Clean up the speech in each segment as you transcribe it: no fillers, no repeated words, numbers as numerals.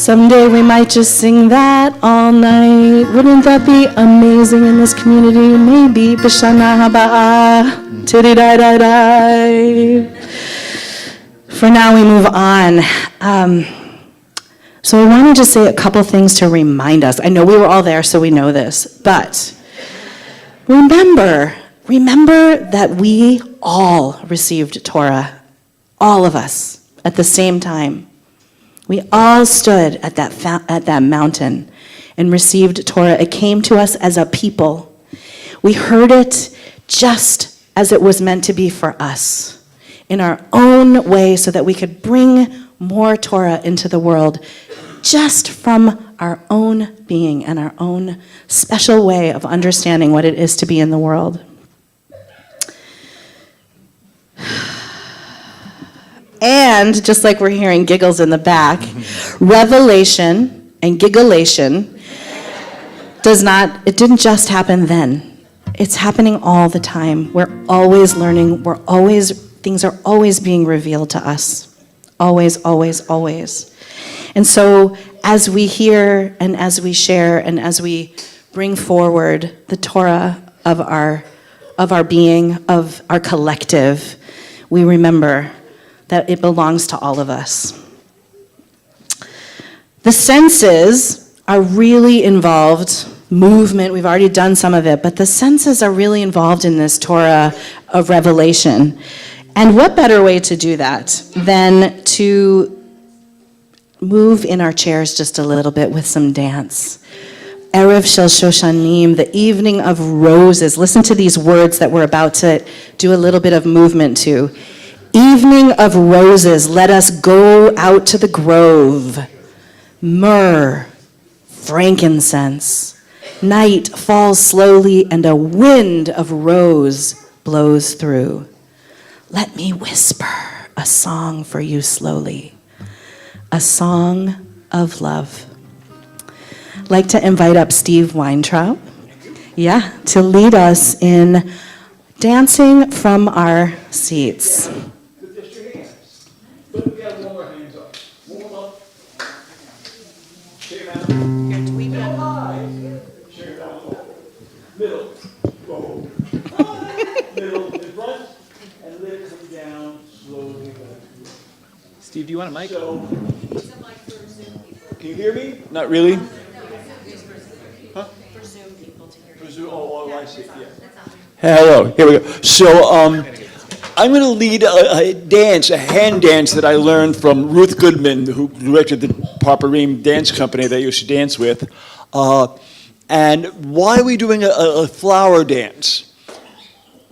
Someday we might just sing that all night. Wouldn't that be amazing in this community? Maybe. B'shana haba'ah. Tiddy-di-di-di. For now, we move on. So I want to just say a couple things to remind us. I know we were all there, so we know this. But remember that we all received Torah. All of us at the same time. We all stood at that mountain and received Torah. It came to us as a people. We heard it just as it was meant to be for us, in our own way, so that we could bring more Torah into the world, just from our own being and our own special way of understanding what it is to be in the world. And just like we're hearing giggles in the back, revelation and gigglation didn't just happen then. It's happening all the time. We're always learning. Things are always being revealed to us. Always, always, always. And so as we hear and as we share and as we bring forward the Torah of our being, of our collective, we remember that it belongs to all of us. The senses are really involved. Movement, we've already done some of it, but the senses are really involved in this Torah of revelation. And what better way to do that than to move in our chairs just a little bit with some dance. Erev Shel Shoshanim, the evening of roses. Listen to these words that we're about to do a little bit of movement to. Evening of roses, let us go out to the grove. Myrrh, frankincense. Night falls slowly and a wind of rose blows through. Let me whisper a song for you slowly. A song of love. I'd like to invite up Steve Weintraub, to lead us in dancing from our seats. Lift your hands. Put together, one more hands up. Warm up. Shake it out. Middle high. Shake it out. Middle. Go. Middle in front. And let it come down slowly. Steve, do you want a mic? So, can you hear me? Not really? Huh? For Zoom people to hear. For Zoom, oh, I see, yeah. Hello, here we go. So, I'm going to lead a dance, a hand dance that I learned from Ruth Goodman, who directed the Paparim dance company that I used to dance with. And why are we doing a flower dance?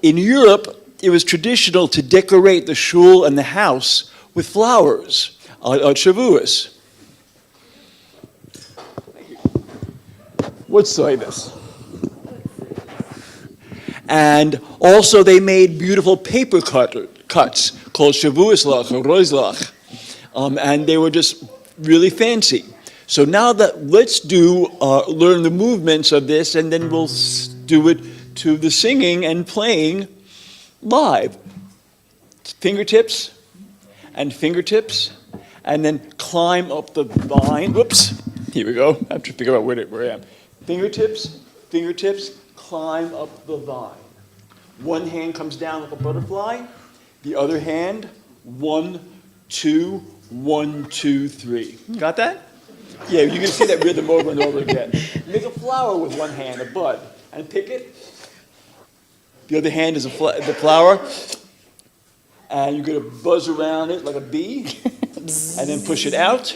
In Europe, it was traditional to decorate the shul and the house with flowers on Shavuos. What's this? And also they made beautiful paper cuts called Shavuoslach or Roislach. And they were just really fancy. So now let's learn the movements of this, and then we'll do it to the singing and playing live. Fingertips, and then climb up the vine. Whoops, here we go. I have to figure out where I am. Fingertips, climb up the vine. One hand comes down like a butterfly. The other hand, 1, 2, 1, 2, 3. Got that? Yeah, you can see that rhythm over and over again. Make a flower with one hand, a bud, and pick it. The other hand is the flower. And you're going to buzz around it like a bee. And then push it out,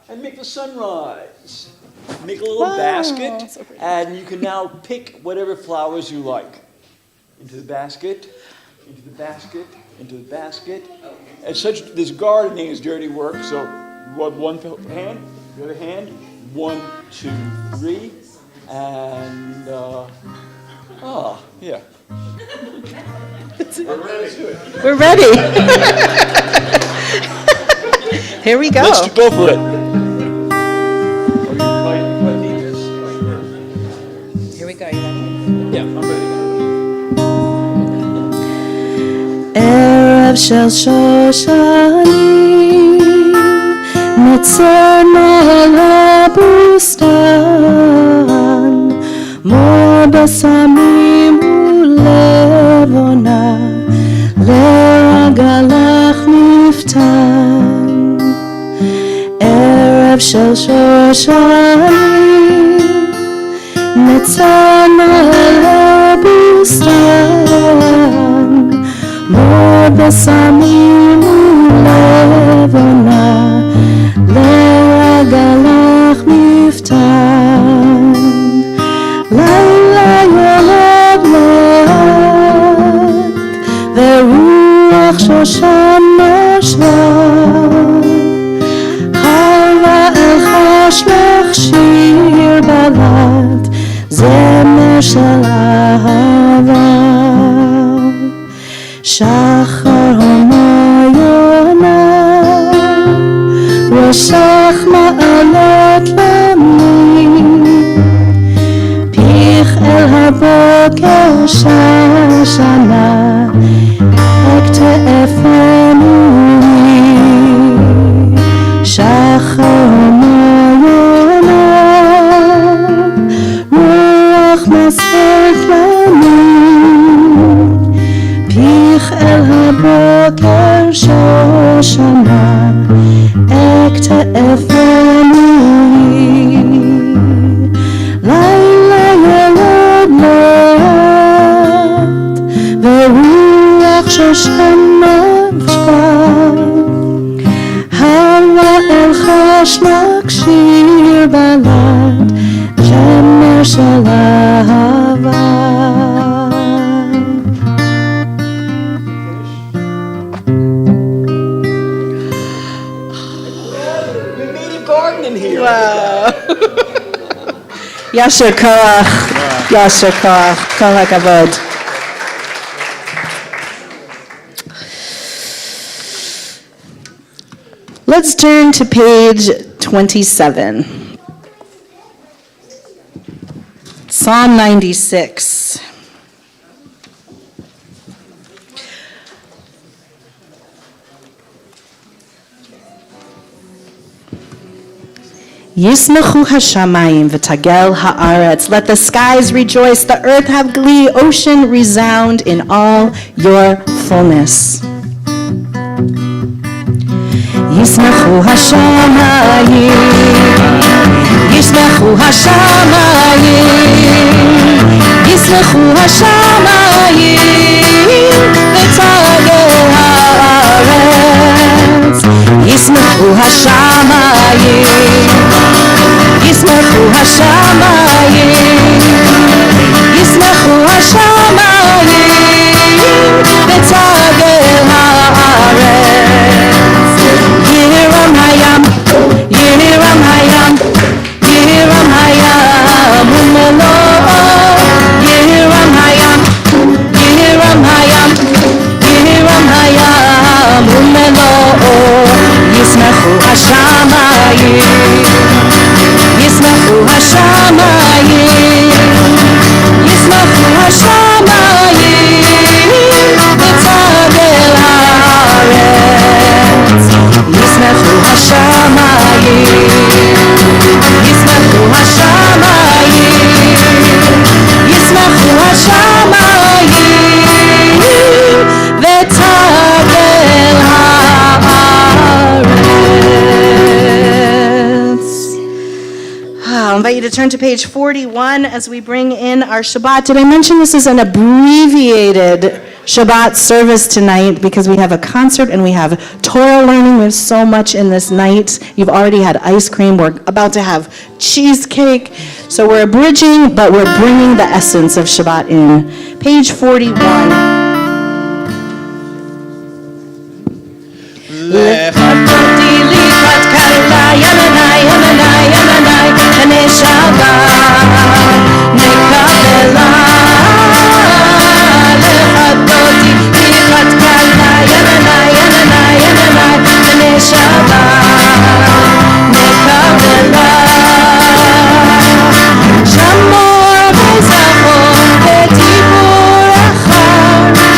and make the sunrise. Make a little basket, so and you can now pick whatever flowers you like. Into the basket. And this gardening is dirty work, so rub one hand, the other hand, 1, 2, 3, and yeah. We're ready. Here we go. Let's go for it. Here we go. You ready? Yeah, I'm ready. Erev Shel Shoshanim נצאנו אל הבוסתן, מור בשמים ולבונה, לרגע לך נפתן. ערב של שושנים, נצאנו אל הבוסתן, מור בשמים ולבונה, לרגע לך נפתן. לילה יורד לאט, ורוח שושן נשבה, חרה אל חש לך שיר בלט, זמר של אהבה. שחר הומה יונה, ראשך מעלת למים, פיך אל הבוקר שושנה, הכתפנו היא. שחר הומה יונה, רוח מסרת לנו, פיך אל הבוקר שושנה, הכתפנו היא. לילה יורד לאט, ורוח שושן נשבה, הרה אל חש לך שיר בלט, זמר של אהבה. ישר כוח, ישר כוח, כל הכבוד. Let's turn to page 27. Psalm 96. Yismachu hashamayim v'tagel haaretz. Let the skies rejoice, the earth have glee, ocean resound in all your fullness. Yismachu hashamayim, yismachu hashamayim, yismachu hashamayim v'tagel haaretz. Yismachu hashamayim, ישמחו השמיים, ישמחו השמיים, ותגל הארץ. ירם הים, ירם הים, ירם הים ומלואו, ירם הים, ירם הים, ירם הים ומלואו, ישמחו השמיים. ישמחו השמיים, ישמחו השמיים, ותגל הארץ. ישמחו השמיים, ישמחו השמיים, ישמחו השמיים, ותגל הארץ. I invite you to turn to page 41 as we bring in our Shabbat. Did I mention this is an abbreviated Shabbat service tonight because we have a concert and we have Torah learning. We have so much in this night. You've already had ice cream. We're about to have cheesecake. So we're abridging, but we're bringing the essence of Shabbat in. Page 41. שמור וזכור ודיבור אחר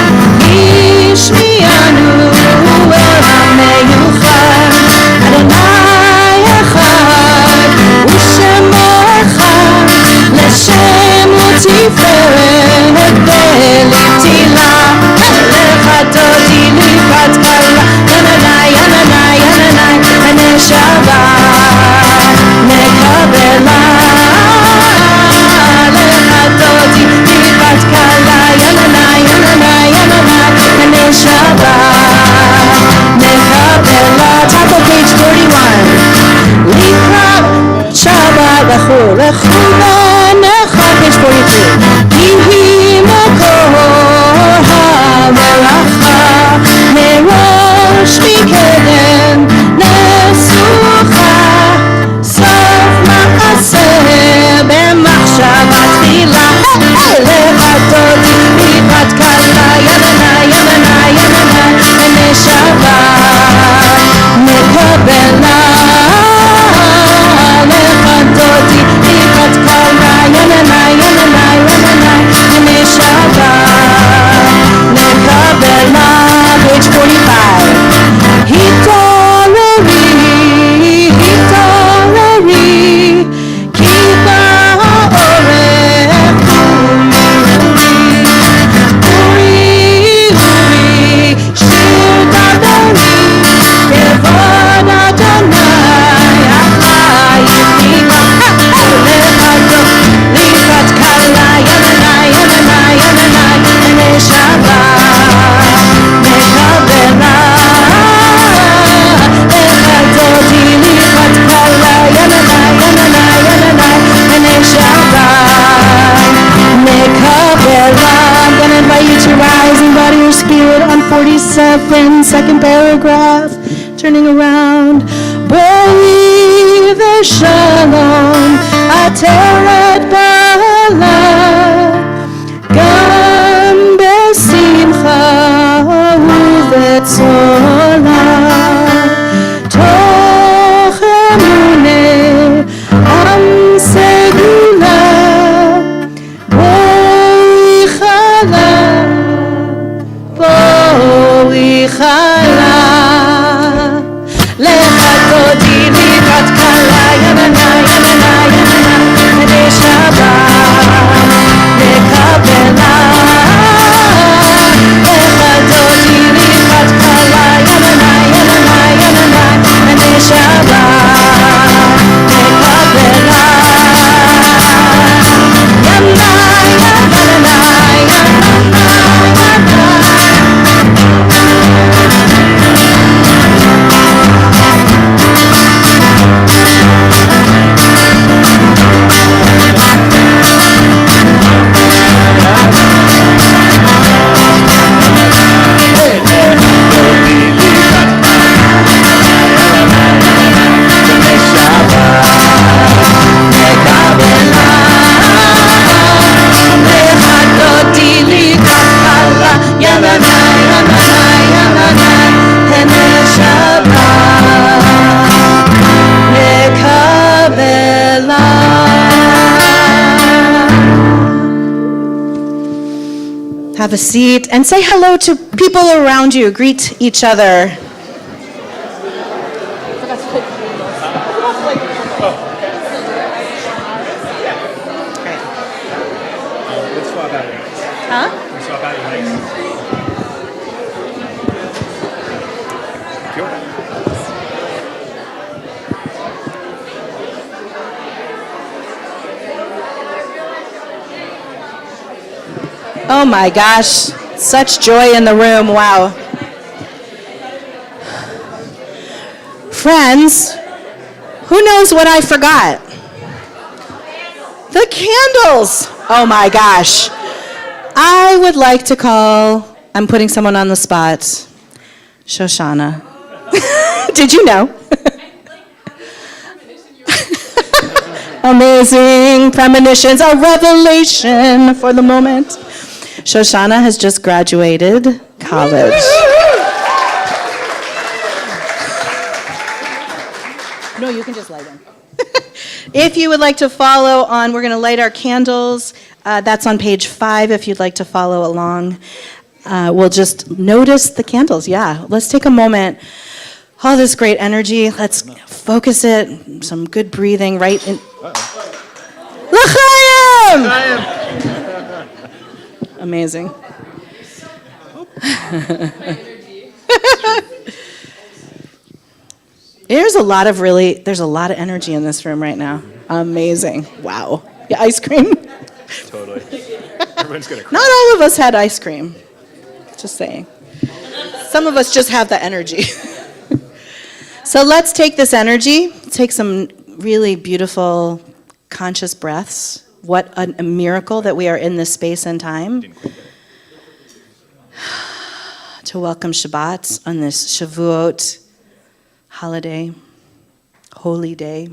47, second paragraph, turning around. Boi v'shalom, ateret bala, gam besimcha uvetzola, toch emune am segula, boi chala, boi chala. Lecha dodi likat kala, yanana, yanana, yanana, Hene Shabbat, lekabela. Lecha dodi likat kala, yanana, yanana, yanana, Hene Shabbat, lekabela. Yana, yanana, Have a seat and say hello to people around you. Greet each other. Let's swap out your mics. Huh? Let's swap out your mics. Oh my gosh, such joy in the room, wow. Friends, who knows what I forgot? The candles. Oh my gosh. I would like to call, I'm putting someone on the spot, Shoshana. Did you know? Amazing premonitions, a revelation for the moment. Shoshana has just graduated college. No, you can just light them. If you would like to follow on, we're going to light our candles. That's on page 5 if you'd like to follow along. We'll just notice the candles. Yeah, let's take a moment. All this great energy, let's focus it. Some good breathing right in. L'chaim! Amazing. There's a lot of energy in this room right now. Amazing. Wow. Yeah, ice cream? Totally. Everyone's going to cry. Not all of us had ice cream. Just saying. Some of us just have the energy. So let's take this energy, take some really beautiful conscious breaths. What a miracle that we are in this space and time to welcome Shabbat on this Shavuot holiday, holy day.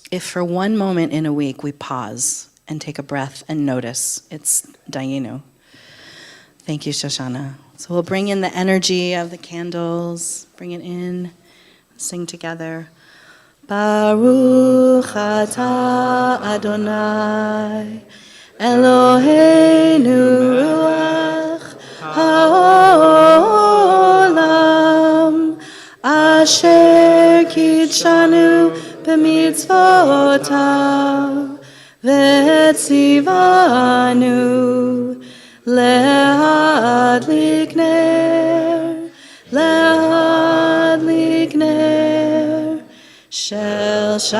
If for one moment in a week we pause and take a breath and notice, it's Dayenu. Thank you, Shoshana. So we'll bring in the energy of the candles, bring it in, sing together. Baruch atah Adonai, Eloheinu ruach haolam, asher kitshanu b'mitzvotav, v'tzivanu להדליק נר של שבת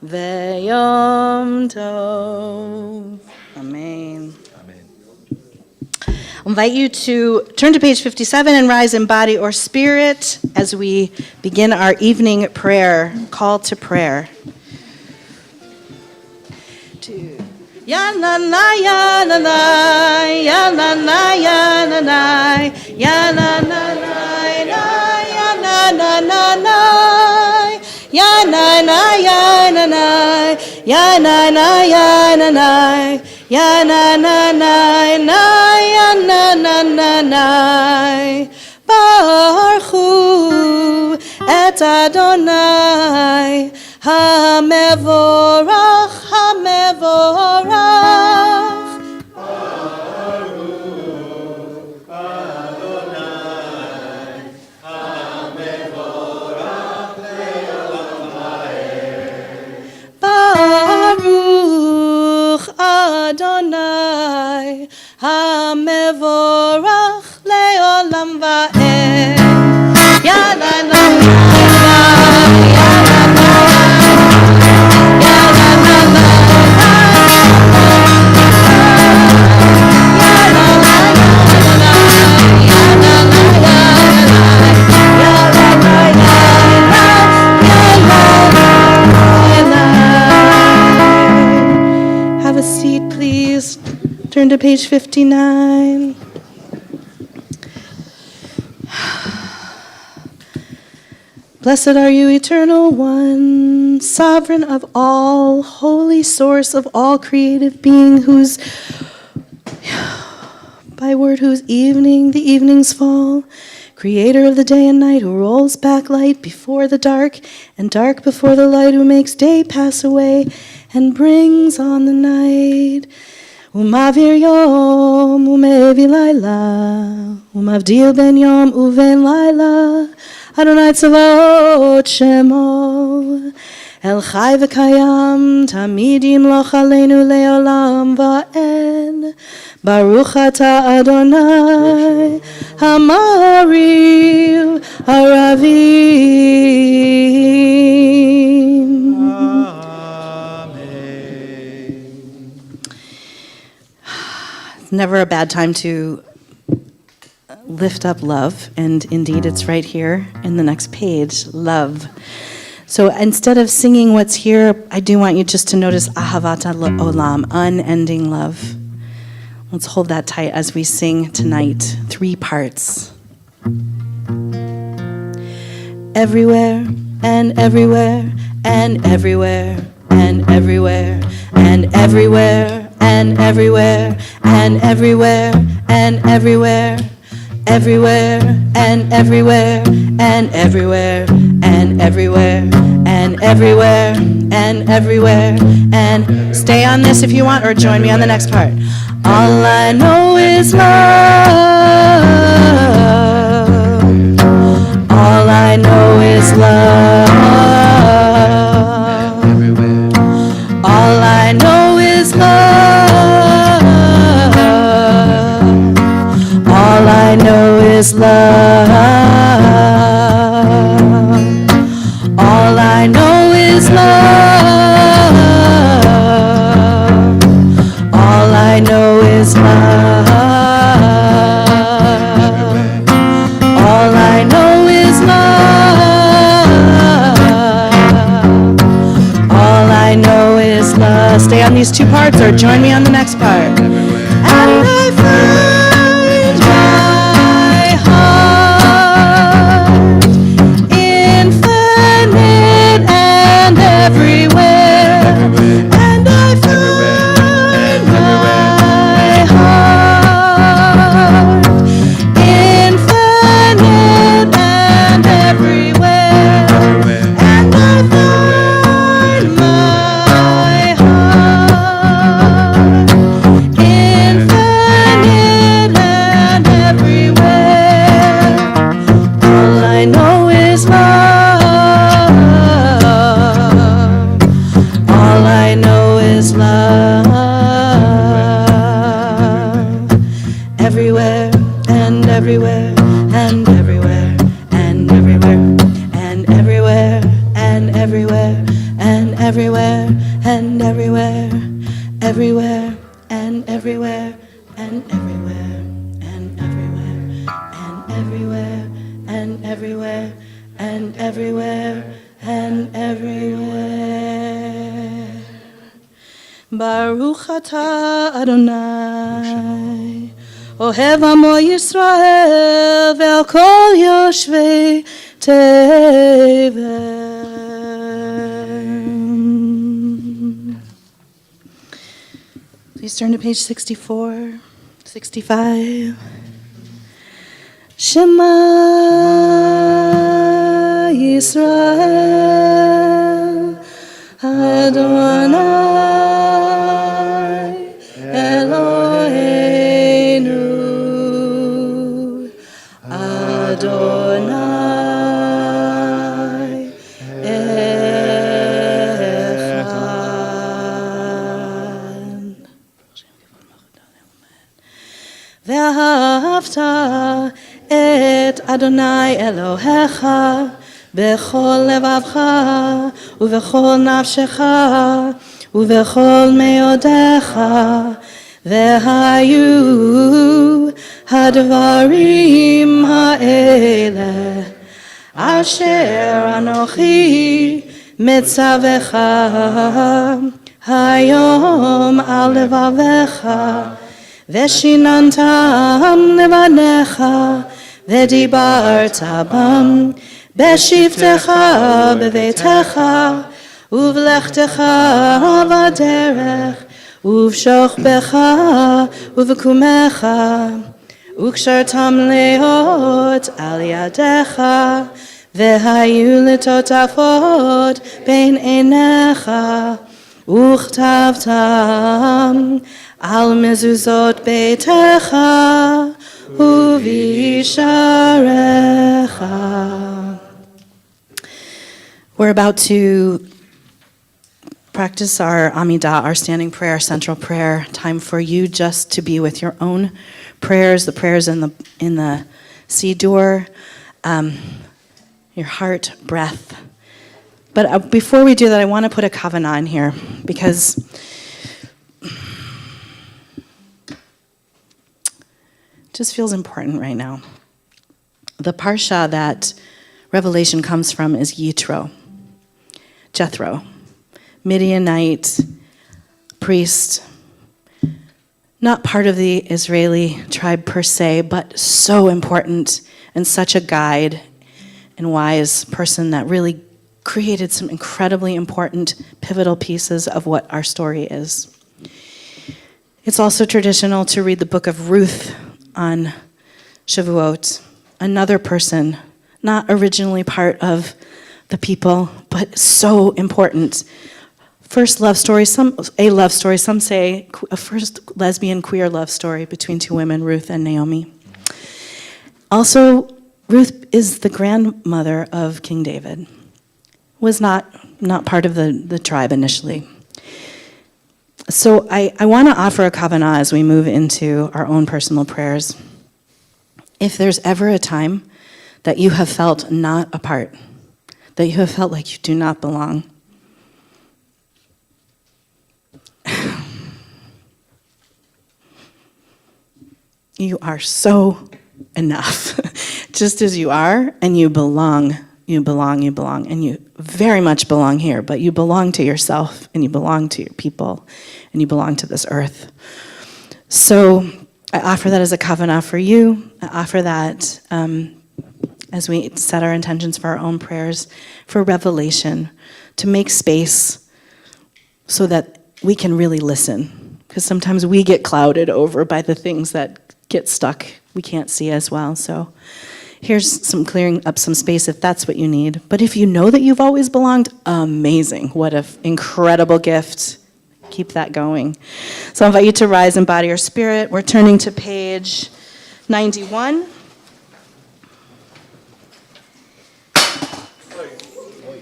ויום טוב. Amen. Amen. invite you to turn to page 57 and rise in body or spirit as we begin our evening prayer, call to prayer. Ya na na ya na na ya na na ya na na ya na na ya na na na ya na na ya na na ya na na ya na na ya na na ya na na Baruch et Adonai Hamevorach Hamevorach Baruch Adonai Hamevorach leolam va'ed Ya la la Have a seat, please. Turn to page 59. Blessed are you, eternal one, sovereign of all, holy source of all creative being, whose the evenings fall, creator of the day and night, who rolls back light before the dark, and dark before the light, who makes day pass away and brings on the night. Umavir yom, umevi laila, umavdil ben yom uven laila, Adonai tzavaot shemo, El chai v'kayam, tamid yimloch aleinu leolam va'ed, Baruch ata Adonai, Hamariv Haravim. It's never a bad time to lift up love, and indeed it's right here in the next page, love. So instead of singing what's here, I do want you just to notice ahavat olam, unending love. Let's hold that tight as we sing tonight. 3 parts. Everywhere and everywhere and everywhere and everywhere and everywhere and everywhere and everywhere and everywhere, everywhere and everywhere and everywhere and everywhere and everywhere and everywhere, and stay on this if you want, or join me on the next part. All I know is love. All I know is love. All I know is love. All I know is love. All I know is love. All I know is love. All I know is love. All I know is love. Stay on these 2 parts or join me on the next part. And I find my heart infinite and everywhere. And I find my heart infinite and everywhere. And I find my heart everywhere, and everywhere, and everywhere, and everywhere. Baruch atah Adonai, Ohev Amo Yisrael, ve'al kol yoshvei tevel. Please turn to page 64, 65. Shema Yisrael, Adonai Eloheinu, Adonai Echad. ואהבת את אדוני אלוהיך בכל לבבך ובכל נפשך ובכל מאודיך, והיו הדברים האלה אשר אנוכי מצווך היום על לבביך, ושיננתם לבניך, ודיברת בם בשבתך בביתך, ובלכתך בדרך, ובשוכבך ובקומך, וקשרתם להיות על ידיך, והיו לטוטפות בין עיניך, וכתבתם על מזוזות ביתך ובישעריך. We're about to practice our Amidah, our standing prayer, our central prayer. Time for you just to be with your own prayers, the prayers in the Siddur, your heart, breath. But before we do that, I want to put a kavanah in here because it just feels important right now. The parsha that Revelation comes from is Jethro, Midianite priest, not part of the Israeli tribe per se, but so important and such a guide and wise person that really created some incredibly important pivotal pieces of what our story is. It's also traditional to read the book of Ruth on Shavuot, another person, not originally part of the people, but so important. First love story, some say a first lesbian queer love story between two women, Ruth and Naomi. Also, Ruth is the grandmother of King David, was not part of the tribe initially. So I want to offer a kavanah as we move into our own personal prayers. If there's ever a time that you have felt not a part, that you have felt like you do not belong, you are so enough, just as you are, and you belong, and you very much belong here, but you belong to yourself, and you belong to your people, and you belong to this earth. So I offer that as a kavanah for you. I offer that as we set our intentions for our own prayers, for revelation, to make space so that we can really listen. Because sometimes we get clouded over by the things that get stuck, we can't see as well. So here's some clearing up some space if that's what you need. But if you know that you've always belonged, amazing. What an incredible gift. Keep that going. So I invite you to rise in body or spirit. We're turning to page 91.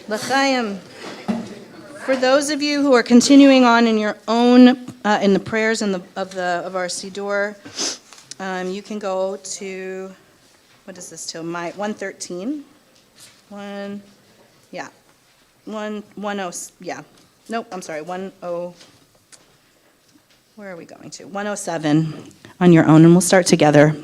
L'chaim. For those of you who are continuing on in your own, in the prayers of our Siddur, you can go to, what is this till? 113. Where are we going to? 107 on your own, and we'll start together.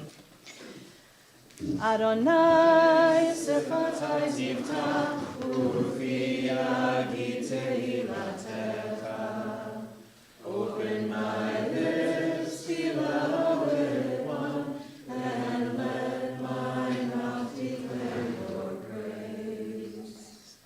Adonai sefatai zivta, ufi agi tehilatecha. Open my lips, beloved one, and let my mouth declare your praise.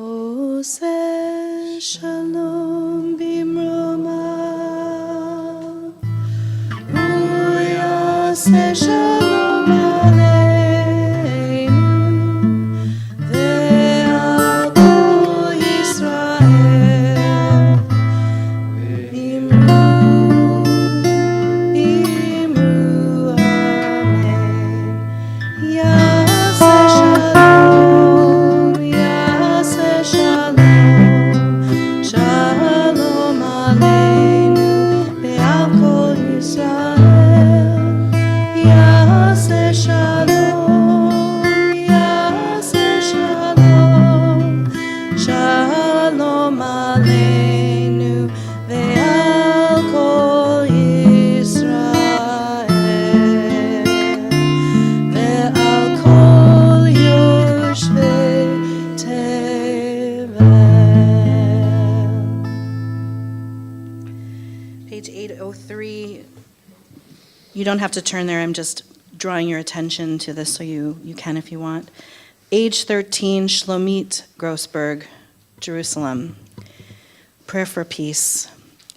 Ose shalom bimromav, uyase shalom aleinu, ve'al kol Yisrael, imru, imru amen. Yase shalom, yase shalom, shalom aleinu, ve'al kol Yisrael. Yase shalom, yase shalom, shalom aleinu, ve'al kol Yisrael. Ve'al kol yoshvei tevel. Page 803. You don't have to turn there. I'm just drawing your attention to this so you can if you want. Age 13, Shlomit Grossberg, Jerusalem. Prayer for peace.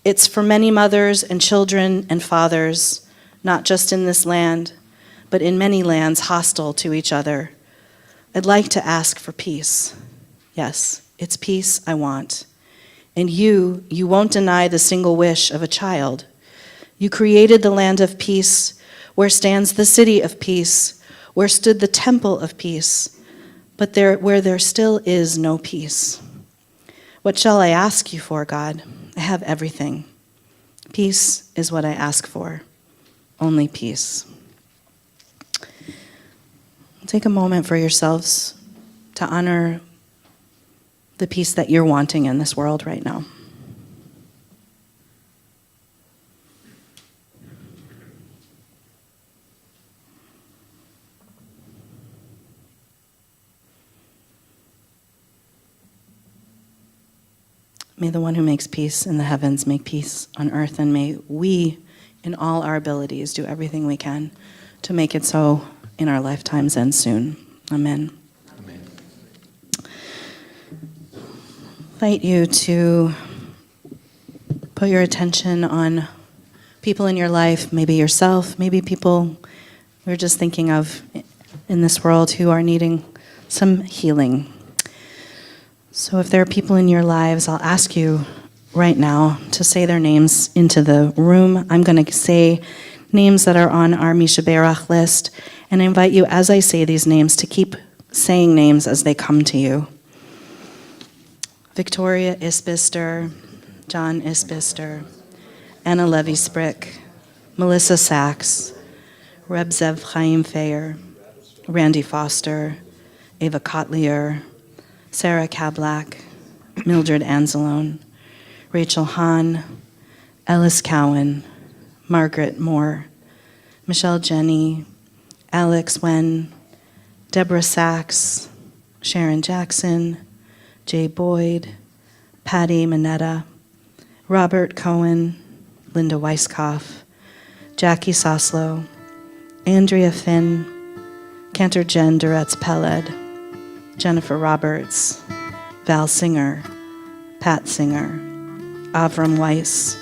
It's for many mothers and children and fathers, not just in this land, but in many lands hostile to each other. I'd like to ask for peace. Yes, it's peace I want. And you won't deny the single wish of a child. You created the land of peace, where stands the city of peace, where stood the temple of peace, but where there still is no peace. What shall I ask you for, God? I have everything. Peace is what I ask for, only peace. Take a moment for yourselves to honor the peace that you're wanting in this world right now. May the one who makes peace in the heavens make peace on earth, and may we, in all our abilities, do everything we can to make it so in our lifetimes and soon. Amen. Amen. I invite you to put your attention on people in your life, maybe yourself, maybe people we're just thinking of in this world who are needing some healing. So if there are people in your lives, I'll ask you right now to say their names into the room. I'm going to say names that are on our Misha Berach list, and I invite you, as I say these names, to keep saying names as they come to you. Victoria Isbister, John Isbister, Anna Levy-Sprick, Melissa Sachs, Reb Zev Chaim Feyer, Randy Foster, Ava Kotlier, Sarah Kablak, Mildred Anzalone, Rachel Hahn, Ellis Cowan, Margaret Moore, Michelle Jenny, Alex Wen, Deborah Sachs, Sharon Jackson, Jay Boyd, Patty Minetta, Robert Cohen, Linda Weiskopf, Jackie Soslow, Andrea Finn, Cantor Jen Duretz Peled, Jennifer Roberts, Val Singer, Pat Singer, Avram Weiss,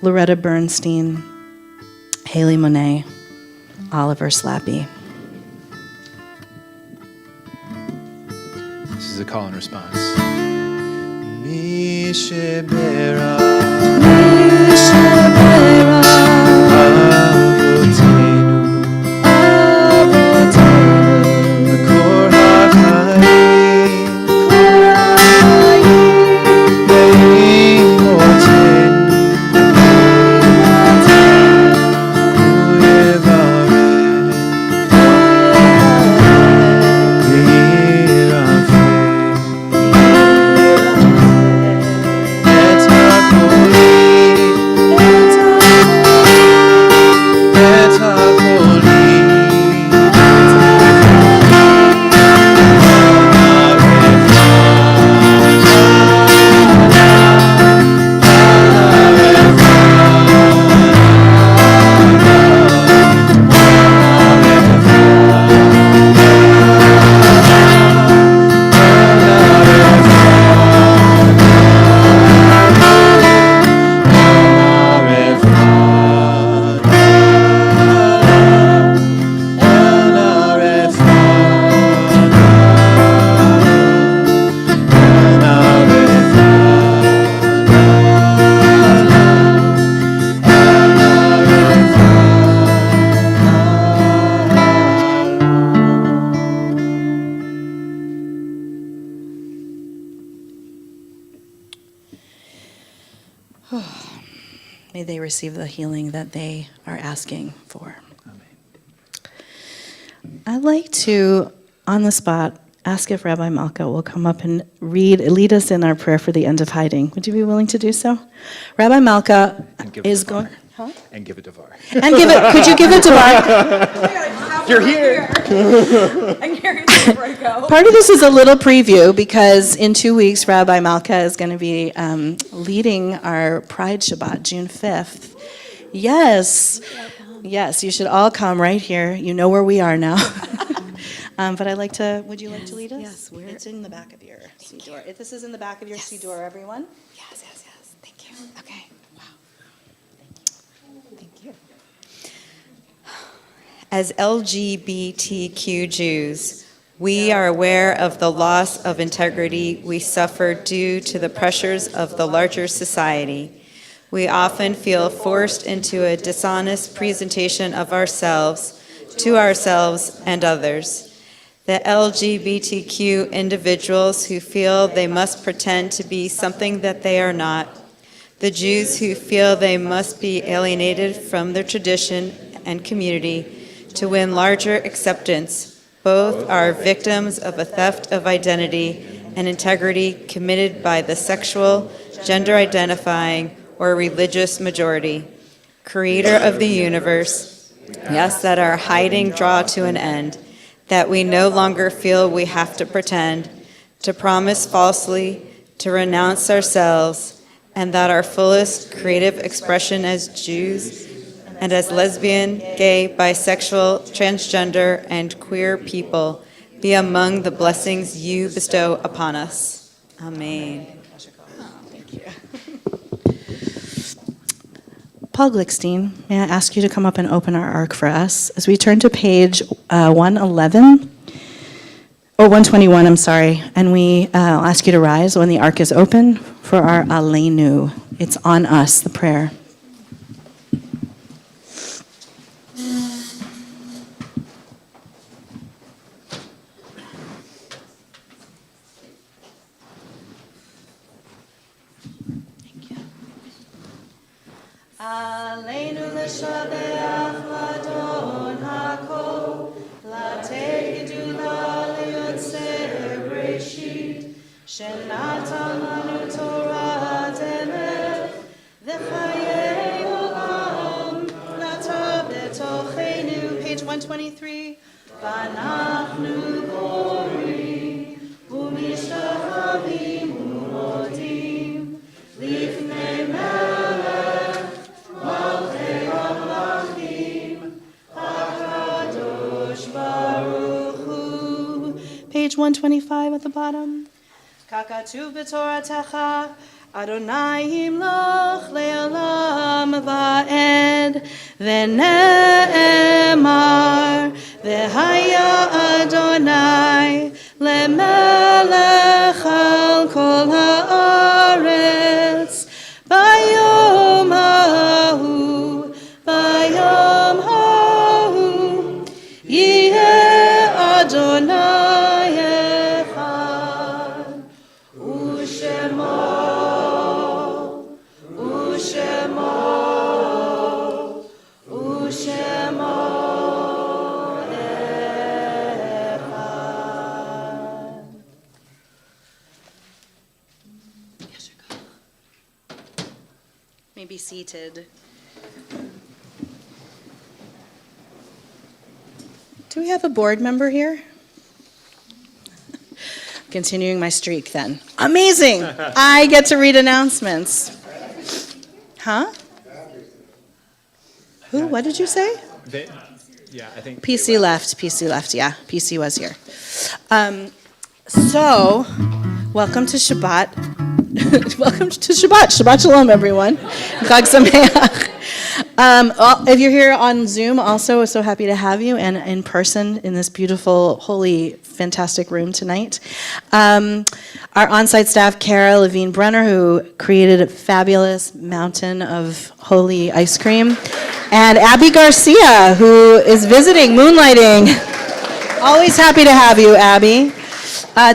Loretta Bernstein, Haley Monet, Oliver Slappy. This is a call and response. May they receive the healing that they are asking for. I'd like to, on the spot, ask if Rabbi Malka will come up and lead us in our prayer for the end of hiding. Would you be willing to do so? Rabbi Malka is going... Huh? And give it to Var. And give it, could you give it to Var? You're here. I'm curious before I go. Part of this is a little preview because in 2 weeks, Rabbi Malka is going to be leading our Pride Shabbat, June 5th. Yes. Yes, you should all come right here. You know where we are now. But I'd like to, would you like to lead us? Yes, It's in the back of your Siddur. This is in the back of your Siddur, everyone. Yes. Thank you. Okay. Wow. Thank you. As LGBTQ Jews, we are aware of the loss of integrity we suffer due to the pressures of the larger society. We often feel forced into a dishonest presentation of ourselves, to ourselves and others. The LGBTQ individuals who feel they must pretend to be something that they are not. The Jews who feel they must be alienated from their tradition and community to win larger acceptance. Both are victims of a theft of identity and integrity committed by the sexual, gender-identifying, or religious majority. Creator of the universe, yes, that our hiding draw to an end, that we no longer feel we have to pretend, to promise falsely, to renounce ourselves, and that our fullest creative expression as Jews and as lesbian, gay, bisexual, transgender, and queer people be among the blessings you bestow upon us. Amen. Paul Glickstein, may I ask you to come up and open our ark for us as we turn to page 111, or 121, I'm sorry, and I'll ask you to rise when the ark is open for our Aleinu. It's on us, the prayer. Aleinu l'shabeach l'adon hakol, l'atei gedula liyotzei bereshit, shenatan lanu Torah emet, v'chayei olam, nata b'tocheinu. Page 123. V'anachnu borim, u'mishtachavim u'modim, lifnei melech, malchei hamlachim, hakadosh baruch hu. Page 125 at the bottom. Kakatuv b'toratecha, Adonai yimloch le'olam va'ed, v'ne'emar, v'haya Adonai le'melech al kol ha'aretz, bayom ha'hu, yiheh Adonai echad, u'shemo may be seated. Do we have a board member here? Continuing my streak then. Amazing! I get to read announcements. Huh? Who? What did you say? Yeah, I think PC left, yeah. PC was here. So, welcome to Shabbat. Welcome to Shabbat. Shabbat Shalom, everyone. Chag Sameach. If you're here on Zoom, also, we're so happy to have you, and in person in this beautiful, holy, fantastic room tonight. Our on-site staff, Kara Levine Brenner, who created a fabulous mountain of holy ice cream, and Abby Garcia, who is visiting, moonlighting. Always happy to have you, Abby.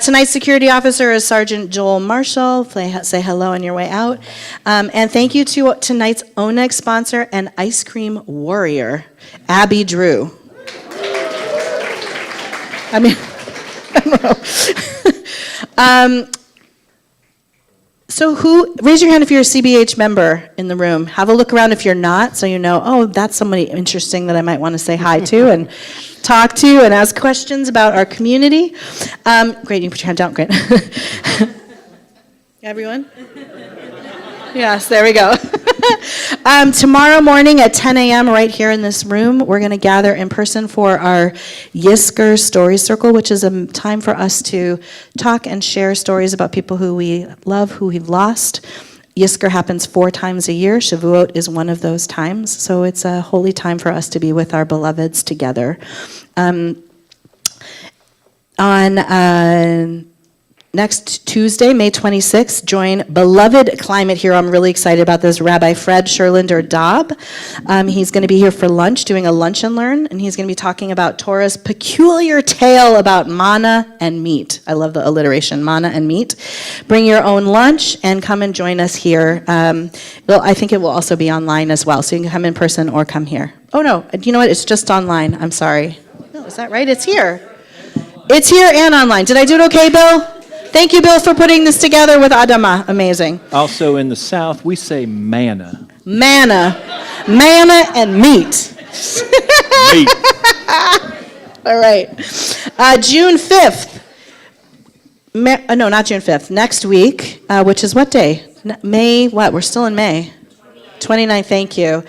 Tonight's security officer is Sergeant Joel Marshall. Say hello on your way out. And thank you to tonight's Oneg sponsor and ice cream warrior, Abby Drew. I mean, I don't know. So raise your hand if you're a CBH member in the room. Have a look around if you're not, so you know, oh, that's somebody interesting that I might want to say hi to and talk to and ask questions about our community. Great, you can put your hand down, great. Everyone? Yes, there we go. Tomorrow morning at 10 a.m. right here in this room, we're going to gather in person for our Yizkor Story Circle, which is a time for us to talk and share stories about people who we love, who we've lost. Yizkor happens 4 times a year. Shavuot is one of those times. So it's a holy time for us to be with our beloveds together. On next Tuesday, May 26th, join beloved climate hero. I'm really excited about this, Rabbi Fred Sherlander Dobb. He's going to be here for lunch, doing a lunch and learn, and he's going to be talking about Torah's peculiar tale about manna and meat. I love the alliteration, manna and meat. Bring your own lunch and come and join us here. I think it will also be online as well, so you can come in person or come here. Oh no, you know what? It's just online. I'm sorry. No, is that right? It's here. It's here and online. Did I do it okay, Bill? Thank you, Bill, for putting this together with Adama. Amazing. Also in the South, we say manna. Manna and meat. Meat. All right. June 5th. No, not June 5th. Next week which is what day? May, what? We're still in May. 29th, thank you.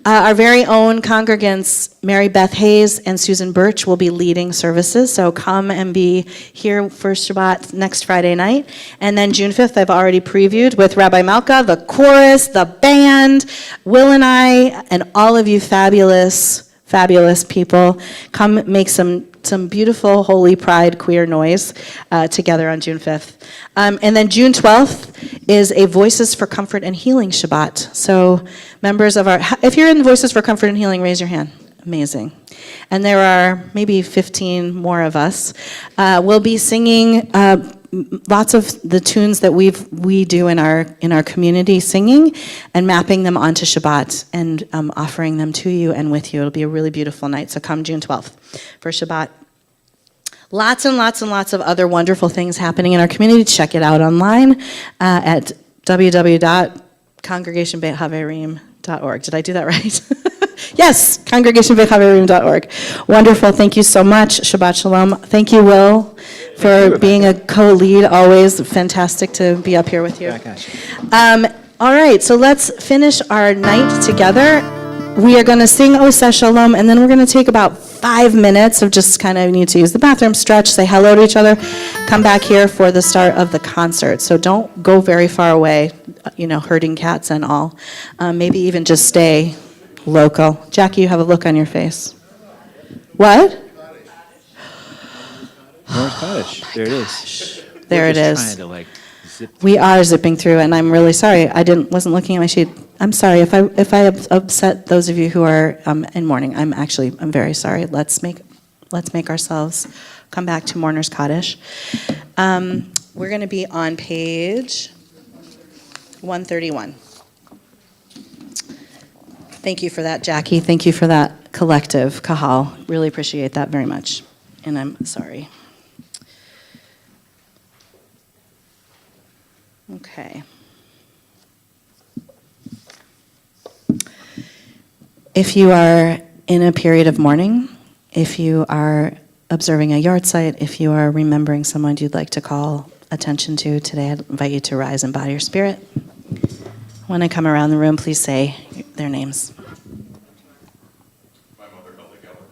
Our very own congregants, Mary Beth Hayes and Susan Birch, will be leading services, so come and be here for Shabbat next Friday night. And then June 5th, I've already previewed with Rabbi Malka, the chorus, the band, Will and I, and all of you fabulous people. Come make some beautiful, holy pride, queer noise together on June 5th. And then June 12th is a Voices for Comfort and Healing Shabbat. So members of if you're in Voices for Comfort and Healing, raise your hand. Amazing. And there are maybe 15 more of us. We'll be singing lots of the tunes that we do in our community, singing and mapping them onto Shabbat and offering them to you and with you. It'll be a really beautiful night. So come June 12th for Shabbat. Lots and lots and lots of other wonderful things happening in our community. Check it out online at www.congregationbeithaverim.org. Did I do that right? Yes, congregationbeithaverim.org. Wonderful. Thank you so much. Shabbat Shalom. Thank you, Will, for being a co-lead. Always fantastic to be up here with you. All right, so let's finish our night together. We are going to sing Oseh Shalom, and then we're going to take about 5 minutes of just kind of need to use the bathroom, stretch, say hello to each other, come back here for the start of the concert. So don't go very far away, herding cats and all. Maybe even just stay local. Jackie, you have a look on your face. What? Morris Cottage. There it is. There it is. Trying to zip. We are zipping through, and I'm really sorry. I wasn't looking at my sheet. I'm sorry if I upset those of you who are in mourning. I'm very sorry. Let's make ourselves come back to Mourner's Cottage. We're going to be on page 131. Thank you for that, Jackie. Thank you for that collective kahal. Really appreciate that very much. And I'm sorry. Okay. If you are in a period of mourning, if you are observing a yard site, if you are remembering someone you'd like to call attention to today, I'd invite you to rise and bow your spirit. When I come around the room, please say their names. My mother, Elda Geller.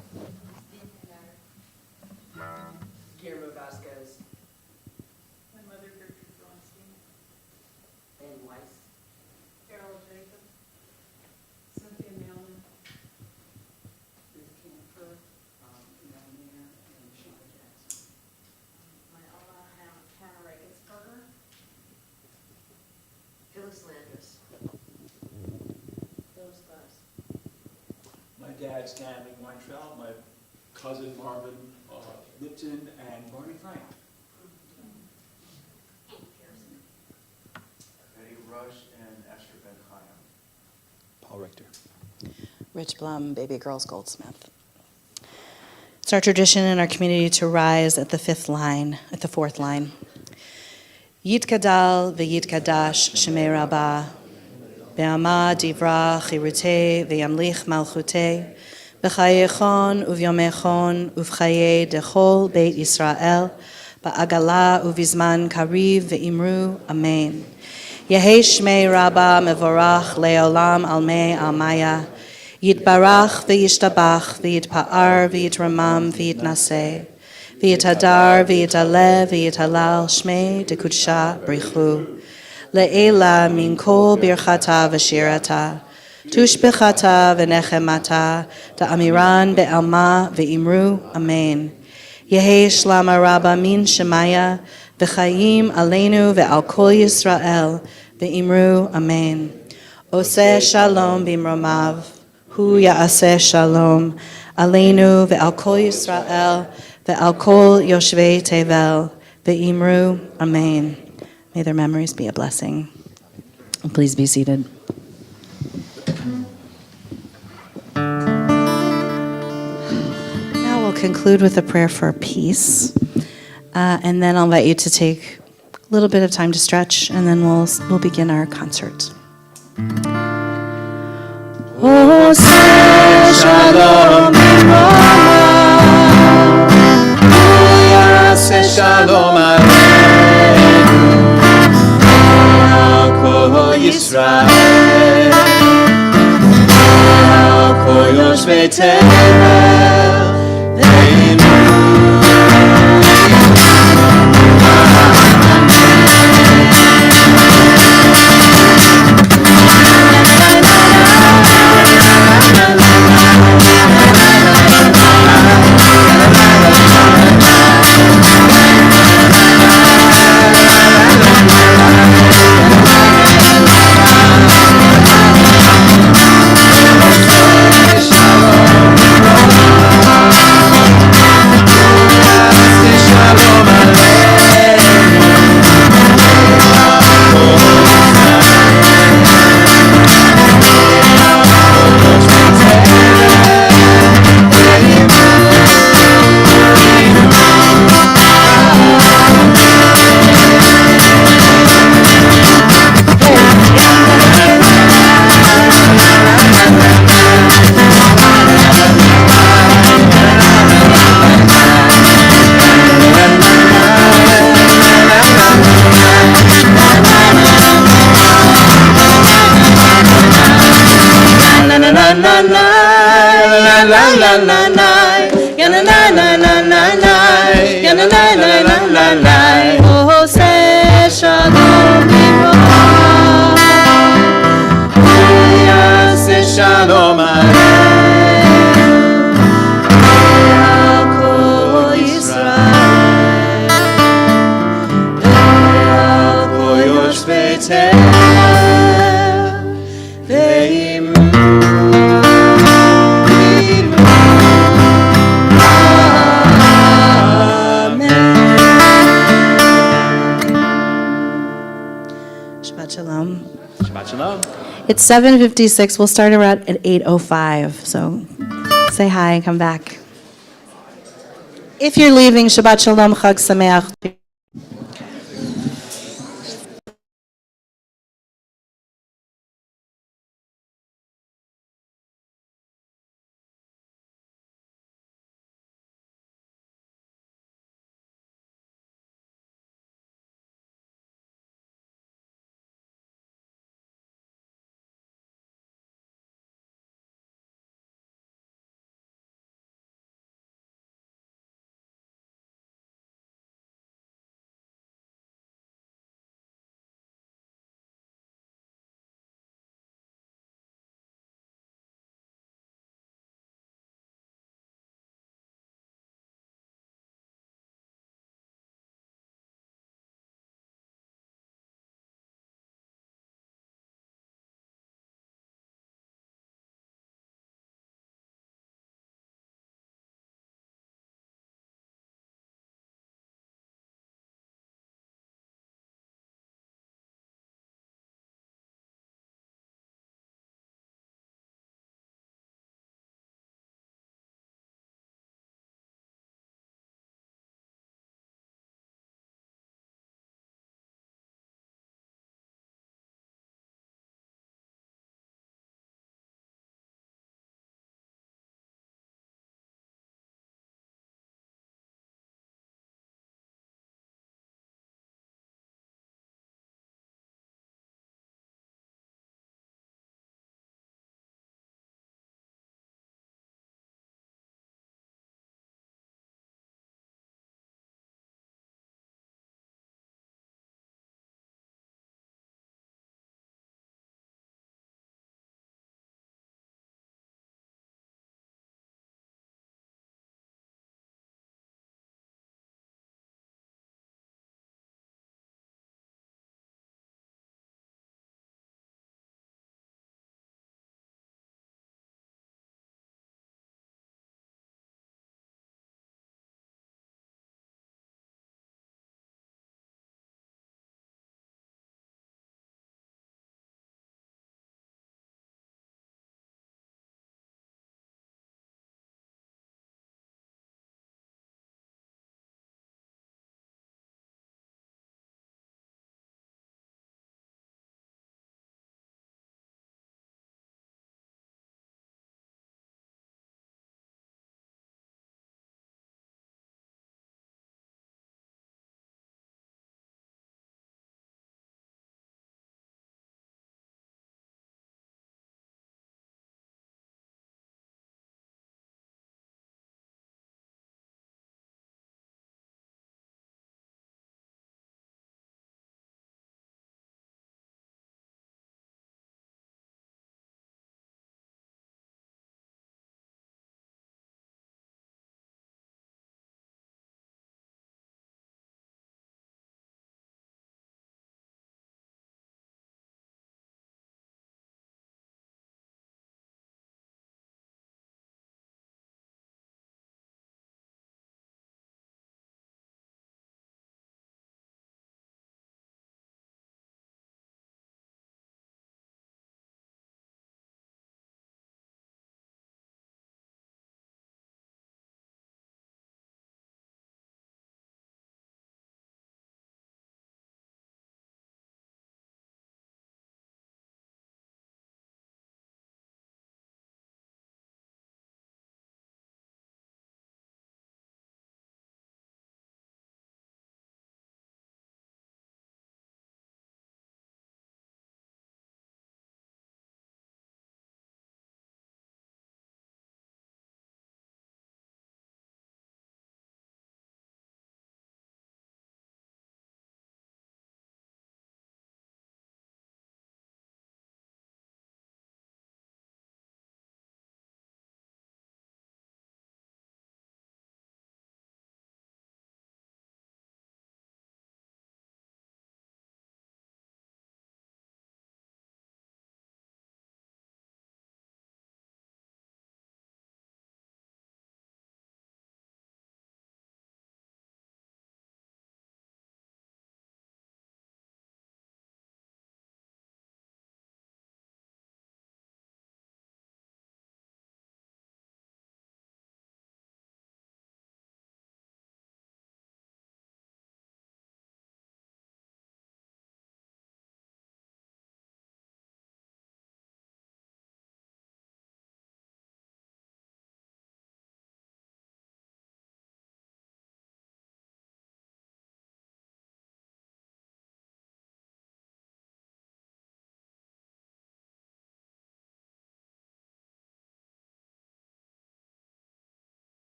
Guillermo Vasquez. My mother, Gertrude Bronstein. Ann Weiss. Carol Jacob. Cynthia Mailman. Ruth Camper. Mel Mayer, and Sheila Jackson. My Allah, Hannah Regensberger. Phyllis Landris. Phyllis Buzz. My dad, Stanley Weintraub, my cousin Marvin Lipton, and Barney Frank. Betty Rush and Esther Ben Chaim. Paul Richter. Rich Blum, Baby Girls Goldsmith. It's our tradition in our community to rise at the fourth line. Yitkadal v'yitkadash shemei rabbah, be'ama divra chirutei v'yamlich malchutei, b'chayechon uvyomechon uvchaye dechol beit Yisrael, ba'agala uvizman kariv ve'imru, amen. Yehei shmei rabbah mevorach le'olam almei almaya, yitbarach v'yishtabach v'yitpa'ar v'yitramam v'yitnaseh, v'yitadar v'yitaleh v'yitalal shmei dekudsha brichu. Le'ela min kol birchata v'shirata, tushbechata v'nechemata, da'amiran be'alma v'imru, amen. Yehei shlama rabba min shemaya, v'chayim aleinu ve'al kol Yisrael, v'imru, amen. Oseh shalom bimromav, hu ya'aseh shalom, aleinu ve'al kol Yisrael, ve'al kol yoshvei tevel, ve'imru, amen. May their memories be a blessing. Please be seated. Now we'll conclude with a prayer for peace. And then I'll invite you to take a little bit of time to stretch, and then we'll begin our concert. Oseh shalom Shalom Aleinu. Shabbat shalom. Shabbat shalom. It's 7:56. We'll start around at 8:05. So say hi and come back. If you're leaving, Shabbat shalom, Chag Sameach.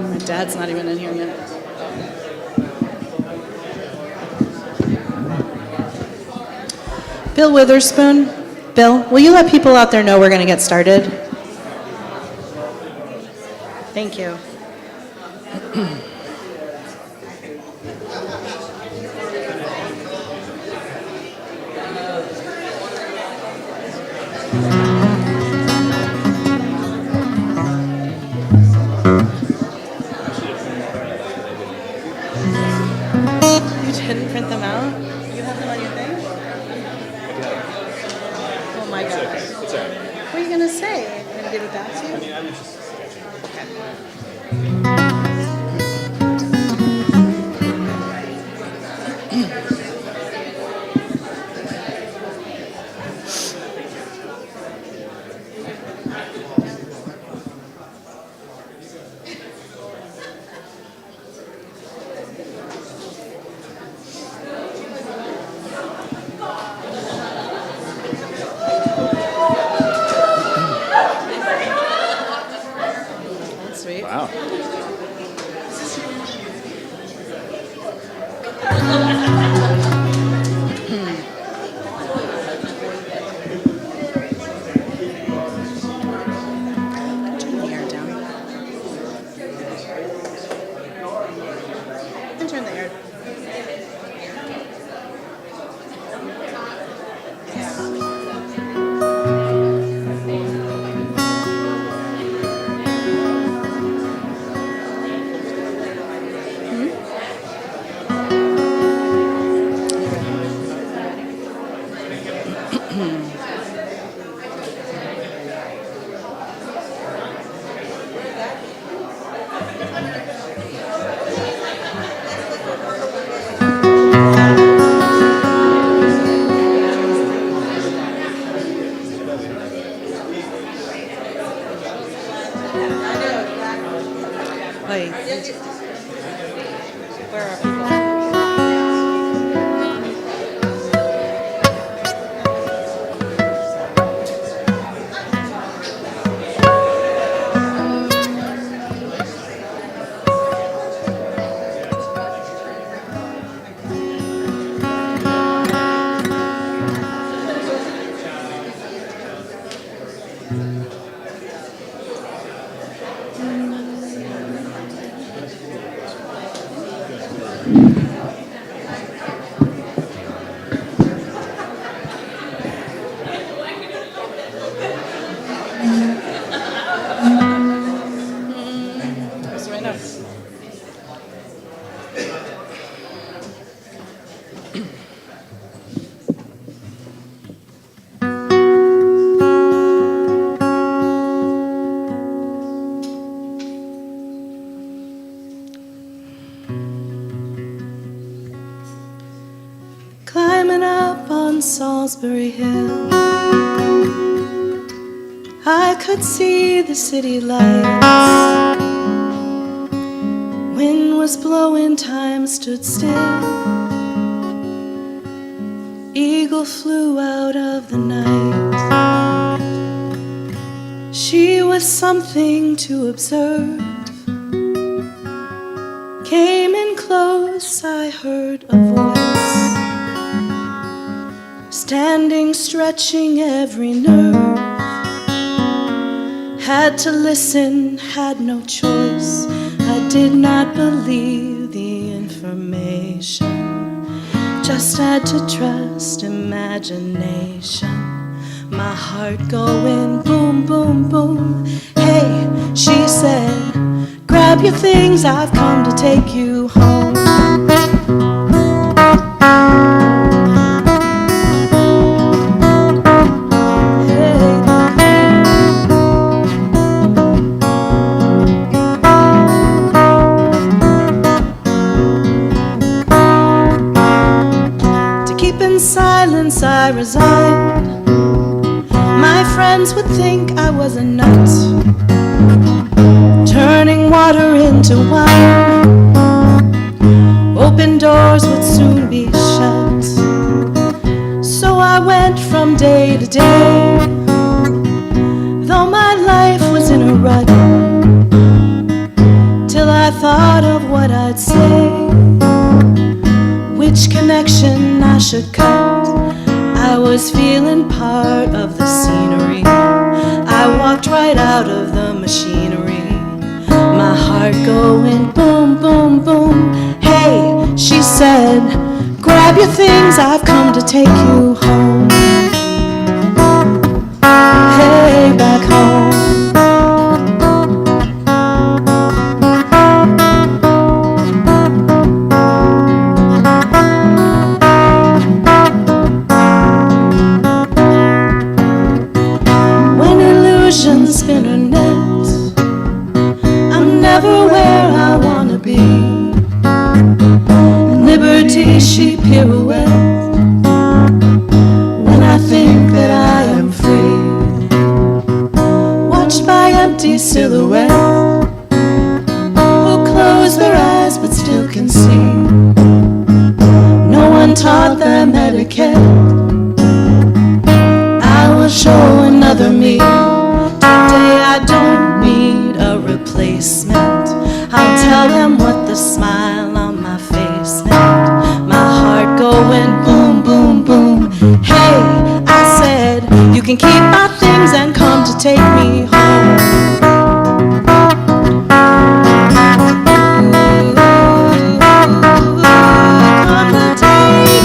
My dad's not even in here yet. Bill Witherspoon. Bill, will you let people out there know we're going to get started? Thank you. You didn't print them out? You have them on your thing? Oh my gosh. It's all right. What are you going to say? You're going to give it back to you? I'm just sketching. That's sweet. Wow. Turn the air down. And turn the air. Wait. Where are people? It's right now. Climbing up on Salisbury Hill, I could see the city lights. Wind was blowing, time stood still. Eagle flew out of the night. She was something to observe. Came in close, I heard a voice, standing, stretching every nerve. Had to listen, had no choice. I did not believe the information, just had to trust imagination. My heart going boom, boom, boom. Hey, she said, grab your things, I've come to take you home. Silence I resigned. My friends would think I was a nut, turning water into wine. Open doors would soon be shut. So I went from day to day. rut, till I thought of what I'd say, which connection I should cut. I was feeling part of the scenery. I walked right out of the machinery, my heart going boom, boom, boom. Hey, she said, grab your things, I've come to take you home. Hey, back home. When illusions spin her net, I'm never where I wanna be. In liberty she pirouette, when I think that I am free. Watched by empty silhouettes, who close their eyes but still can see. No one taught them etiquette. I will show another me. Today I don't need a replacement. I'll tell them what the smile on my face meant. My heart going boom, boom, boom. Hey, I said, you can keep my things and come to take me home. Come to take me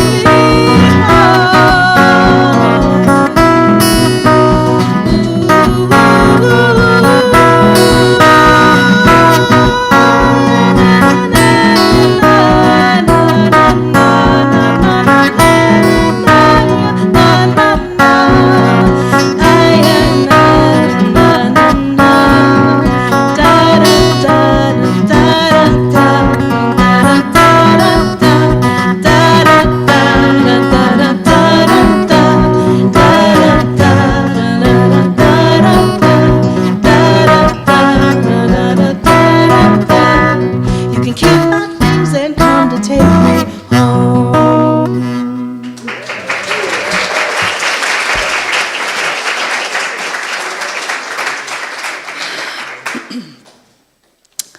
You can keep my things and come to take me home.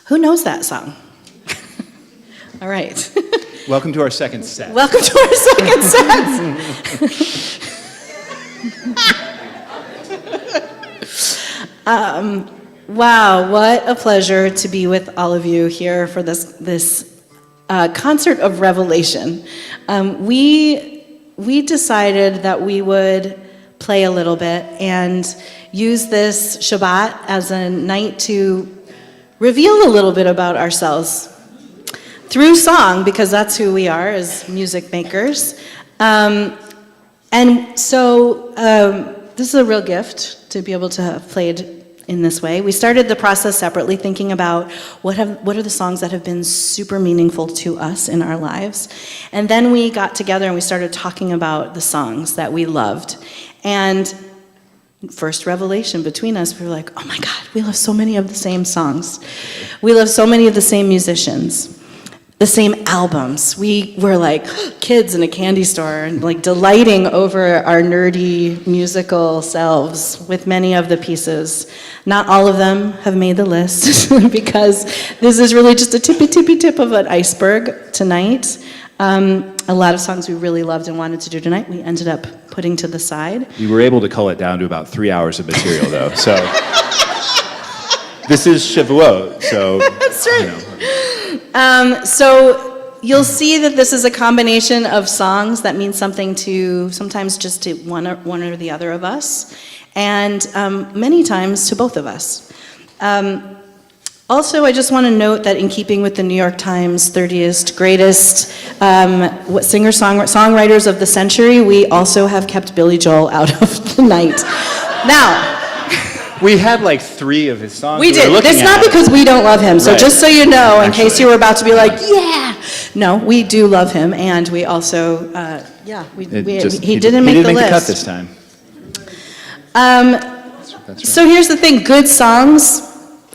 Who knows that song? All right. Welcome to our second set. Welcome to our second set. Wow, what a pleasure to be with all of you here for this concert of revelation. We decided that we would play a little bit and use this Shabbat as a night to reveal a little bit about ourselves through song, because that's who we are as music makers. And so this is a real gift to be able to have played in this way. We started the process separately, thinking about what are the songs that have been super meaningful to us in our lives. And then we got together and we started talking about the songs that we loved. And first revelation between us, we were like, oh my God, we love so many of the same songs. We love so many of the same musicians, the same albums. We were like kids in a candy store and like delighting over our nerdy musical selves with many of the pieces. Not all of them have made the list because this is really just a tippy tip of an iceberg tonight. A lot of songs we really loved and wanted to do tonight, we ended up putting to the side. We were able to cull it down to about 3 hours of material, though. So this is Shavuot, so That's right. you know. So you'll see that this is a combination of songs that mean something to sometimes just to one or the other of us, and many times to both of us. Also, I just want to note that in keeping with the New York Times 30th greatest songwriters of the century, we also have kept Billy Joel out of the night. Now, We had like 3 of his songs. we did. were looking It's not at. because we don't love him. So Right. just so you know, in case Actually. you were about to be like, yeah. No, we do love him, and we also, he didn't make the the list. cut this time. That's right. So here's the thing, good songs,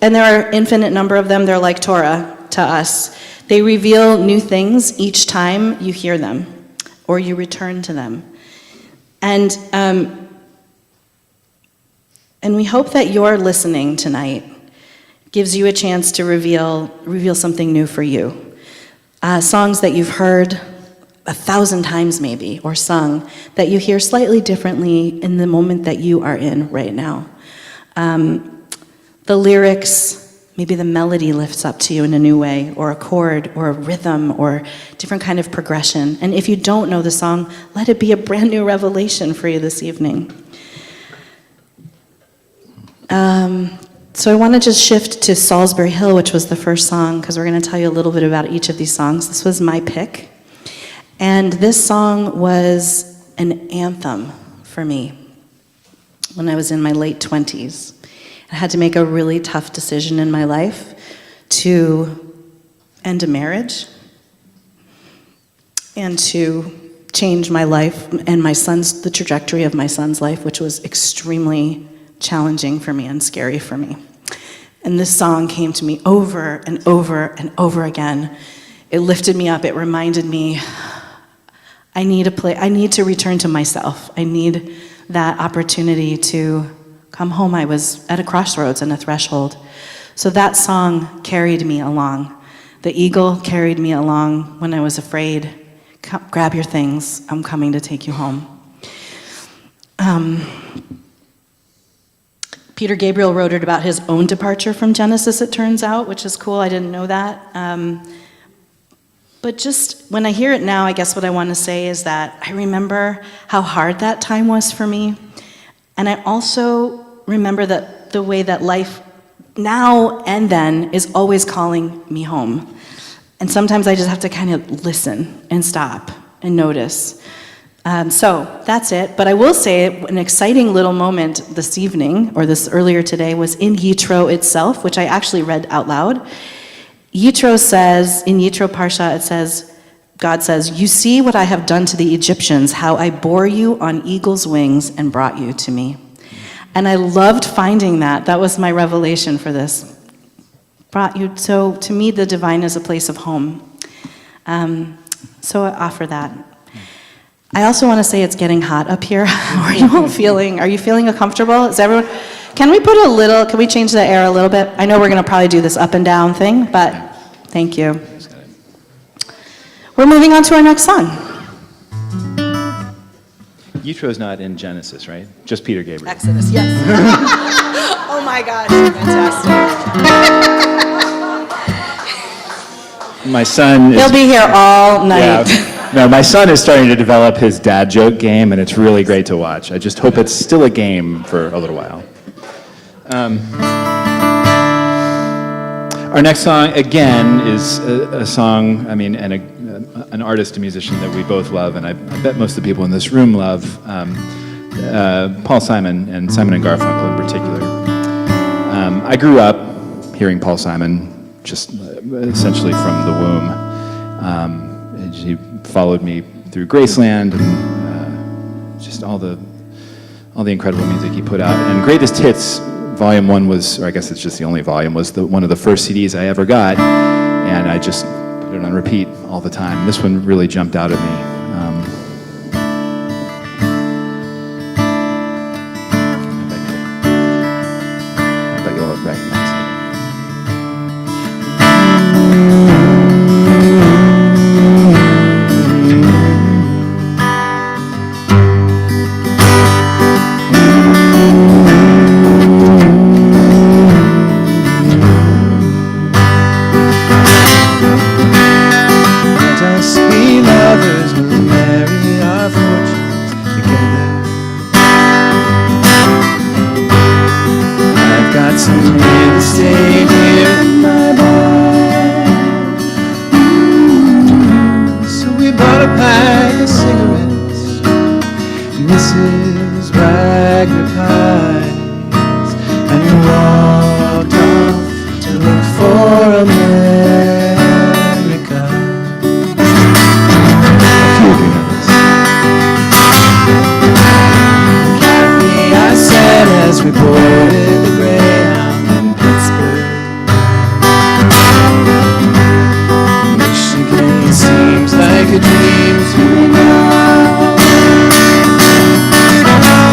and there are infinite number of them, they're like Torah to us. They reveal new things each time you hear them, or you return to them. And And we hope that your listening tonight gives you a chance to reveal something new for you. Songs that you've heard 1,000 times maybe, or sung, that you hear slightly differently in the moment that you are in right now. The lyrics, maybe the melody lifts up to you in a new way, or a chord, or a rhythm, or different kind of progression. And if you don't know the song, let it be a brand new revelation for you this evening. So I want to just shift to Salisbury Hill, which was the first song, because we're going to tell you a little bit about each of these songs. This was my pick. And this song was an anthem for me when I was in my late 20s. I had to make a really tough decision in my life to end a marriage and to change my life and the trajectory of my son's life, which was extremely challenging for me and scary for me. And this song came to me over and over and over again. It lifted me up. It reminded me, I need to return to myself. I need that opportunity to come home. I was at a crossroads and a threshold. So that song carried me along. The eagle carried me along when I was afraid. Grab your things. I'm coming to take you home. Peter Gabriel wrote it about his own departure from Genesis, it turns out, which is cool. I didn't know that. But just when I hear it now, I guess what I want to say is that I remember how hard that time was for me. And I also remember that the way that life now and then is always calling me home. And sometimes I just have to kind of listen and stop and notice. So that's it. But I will say an exciting little moment this evening, or this earlier today, was in Yitro itself, which I actually read out loud. Yitro says, in Yitro Parsha, it says, God says, "You see what I have done to the Egyptians, how I bore you on eagle's wings and brought you to me." And I loved finding that. That was my revelation for this. Brought you. So to me, the divine is a place of home. So I offer that. I also want to say it's getting hot up here. Are you all feeling comfortable? Is everyone? Can we change the air a little bit? I know we're going to probably do this up and down thing, but thank you. We're moving on to our next song. Yitro's not in Genesis, right? Just Peter Gabriel. Exodus, yes. Oh my gosh, fantastic. My son is... He'll be here all night. Yeah. No, my son is starting to develop his dad joke game, and it's really great to watch. I just hope it's still a game for a little while. Our next song, again, is a song, and an artist, a musician that we both love, and I bet most of the people in this room love, Paul Simon and Simon & Garfunkel in particular. I grew up hearing Paul Simon just essentially from the womb. He followed me through Graceland and just all the incredible music he put out. And Greatest Hits, Volume 1 was, or I guess it's just the only volume, was one of the first CDs I ever got, and I just put it on repeat all the time. This one really jumped out at me. I bet you'll recognize it.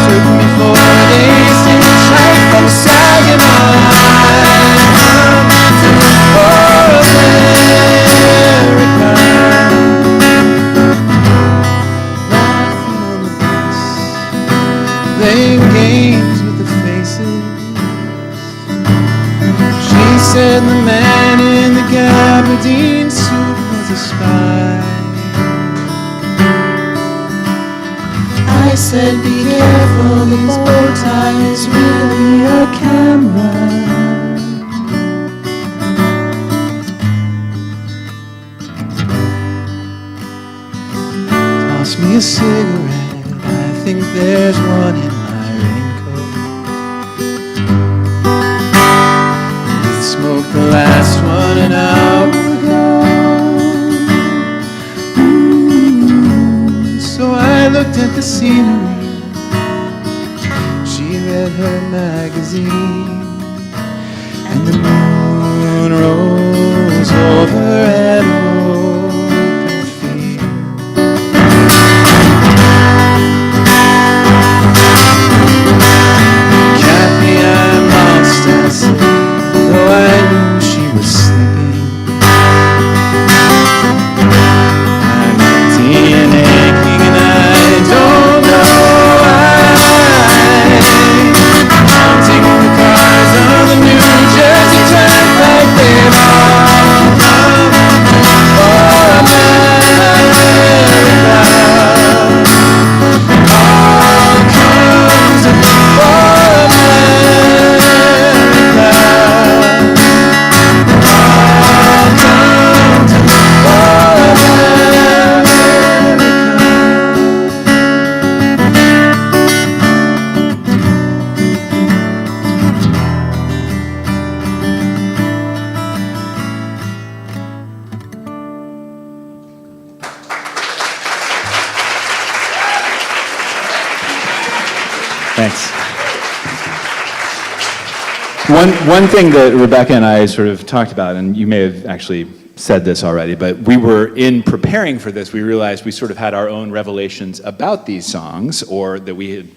Took me 4 days to hitchhike said the man in the gabardine suit was a spy. I said, be careful, the bow tie is really a camera. Toss me a cigarette, I think there's one in my raincoat. I smoked the last one an hour ago. So I looked at the scenery. She read her magazine, and the moon rose over an open field. Kathy, I'm lost, I said, though I knew she was sleeping. I'm empty and aching, and I don't know why. Counting the cars on the New Jersey Turnpike, they've all come for America. All comes for Thanks. One thing that Rebecca and I sort of talked about, and you may have actually said this already, but we were, in preparing for this, we realized we sort of had our own revelations about these songs, or that we had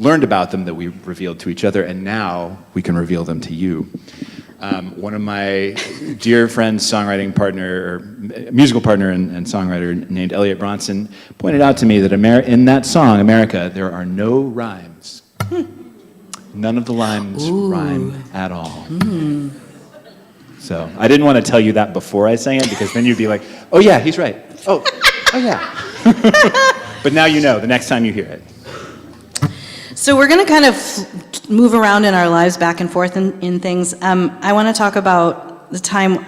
learned about them that we revealed to each other, and now we can reveal them to you. One of my dear friends, songwriting partner, or musical partner and songwriter named Elliot Bronson, pointed out to me that in that song, America, there are no rhymes. None of the lines rhyme at all. So I didn't want to tell you that before I sang it, because then you'd be like, oh yeah, he's right. Oh yeah. But now you know, the next time you hear it. So we're going to kind of move around in our lives back and forth in things. I want to talk about the time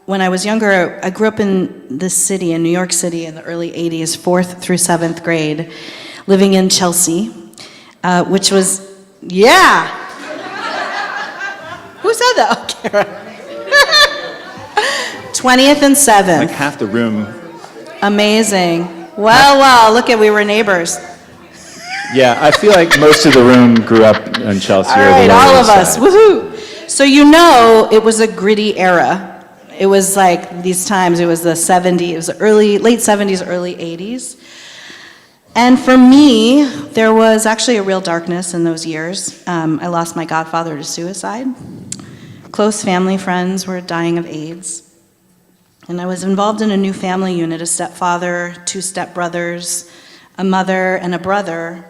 when I was younger. I grew up in this city, in New York City, in the early 80s, 4th through 7th grade, living in Chelsea, which was, yeah. Who said that? Oh, Kara. 20th and 7th. Like half the room. Amazing. Well, look at, we were neighbors. Yeah, I feel like most of the room grew up in Chelsea. All right, all of us, woohoo! So you know, it was a gritty era. It was like these times. It was the 70s, it was late 70s, early 80s. And for me, there was actually a real darkness in those years. I lost my godfather to suicide. Close family friends were dying of AIDS. And I was involved in a new family unit, a stepfather, 2 stepbrothers, a mother and a brother,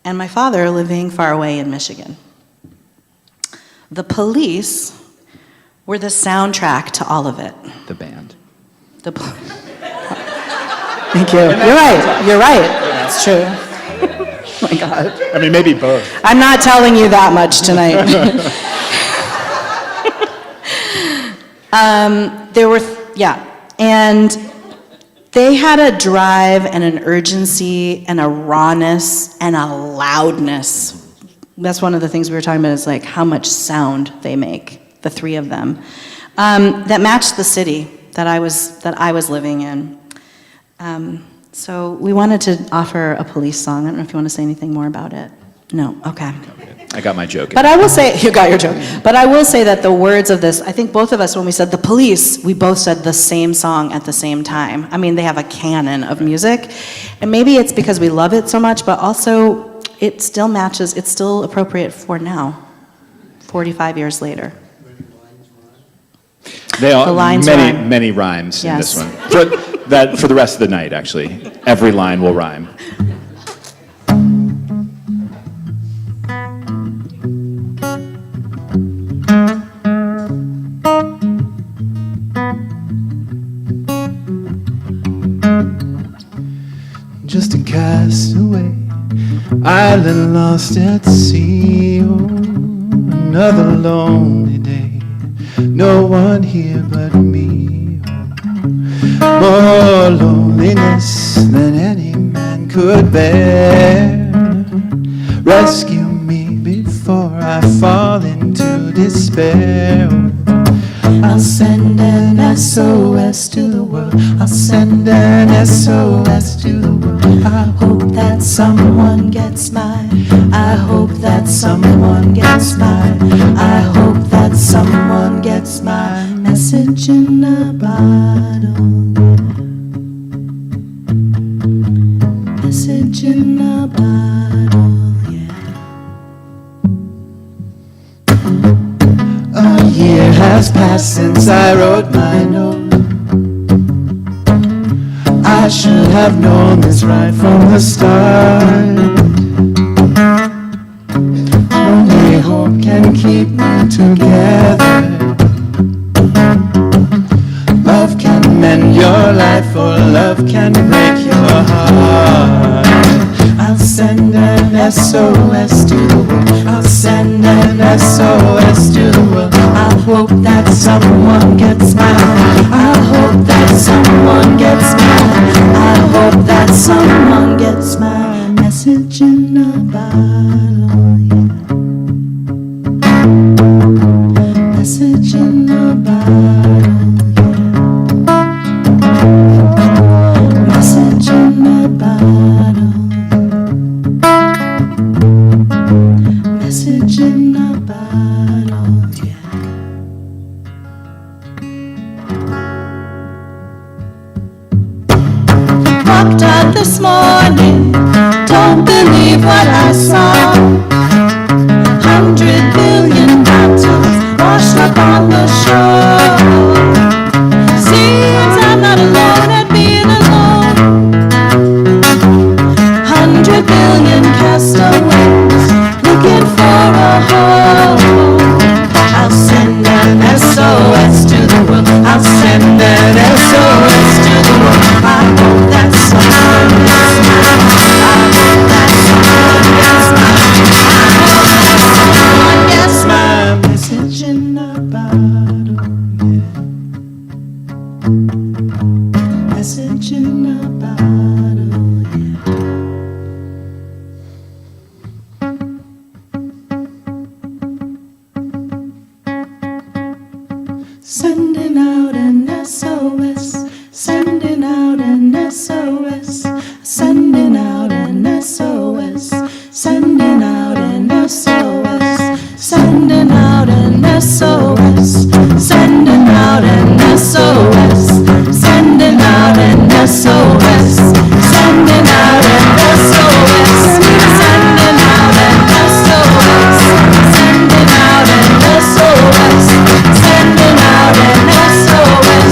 and my father living far away in Michigan. The Police were the soundtrack to all of it. The band. Thank you. You're right. That's true. Oh my God. I mean, maybe both. I'm not telling you that much tonight. And they had a drive and an urgency and a rawness and a loudness. That's one of the things we were talking about, is like how much sound they make, the 3 of them, that matched the city that I was living in. So we wanted to offer a Police song. I don't know if you want to say anything more about it. No? Okay. I got my joke. But I will say, you got your joke. But I will say that the words of this, I think both of us, when we said The Police, we both said the same song at the same time. I mean, they have a canon of music. And maybe it's because we love it so much, but also it still matches, it's still appropriate for now, 45 years later. They all, The lines rhyme. many rhymes in Yes. this one. For the rest of the night, actually. Every line will rhyme. cast away, island lost at sea. Oh, another lonely day, no one here but me. Oh, more loneliness than any man could bear. Rescue me before I fall into despair. I'll send an SOS to the world. I'll send an SOS to the world. I hope that someone gets mine. I hope that someone gets mine. I hope that someone gets my message in a bottle. Message in a bottle. A year has passed since I wrote my note. I should have known this right from the start. Only hope can keep me together. Love can mend your life, or love can break your heart. I'll send an SOS to the world. I'll send an SOS to the world. I hope that someone gets mine. I hope that someone gets mine. I hope that someone gets my message in a bottle. Yeah. Message in a bottle. Yeah. Message in a bottle. Message in a bottle, yeah. Walked out this morning, don't believe what I saw. 100 billion bottles washed up on the shore. Seems I'm not alone at being alone. 100 billion castaways looking for a home. I'll send an SOS to the world. I'll send an SOS to the world. I hope that someone gets mine. I hope that someone gets mine. I hope that someone gets my message in a bottle. Yeah. Message in a bottle. Yeah. Sending out an SOS, sending out an SOS, sending out an SOS, sending out an SOS, sending out an SOS, sending out an SOS, sending out an SOS, sending out an SOS, sending out an SOS, sending out an SOS, sending out an SOS,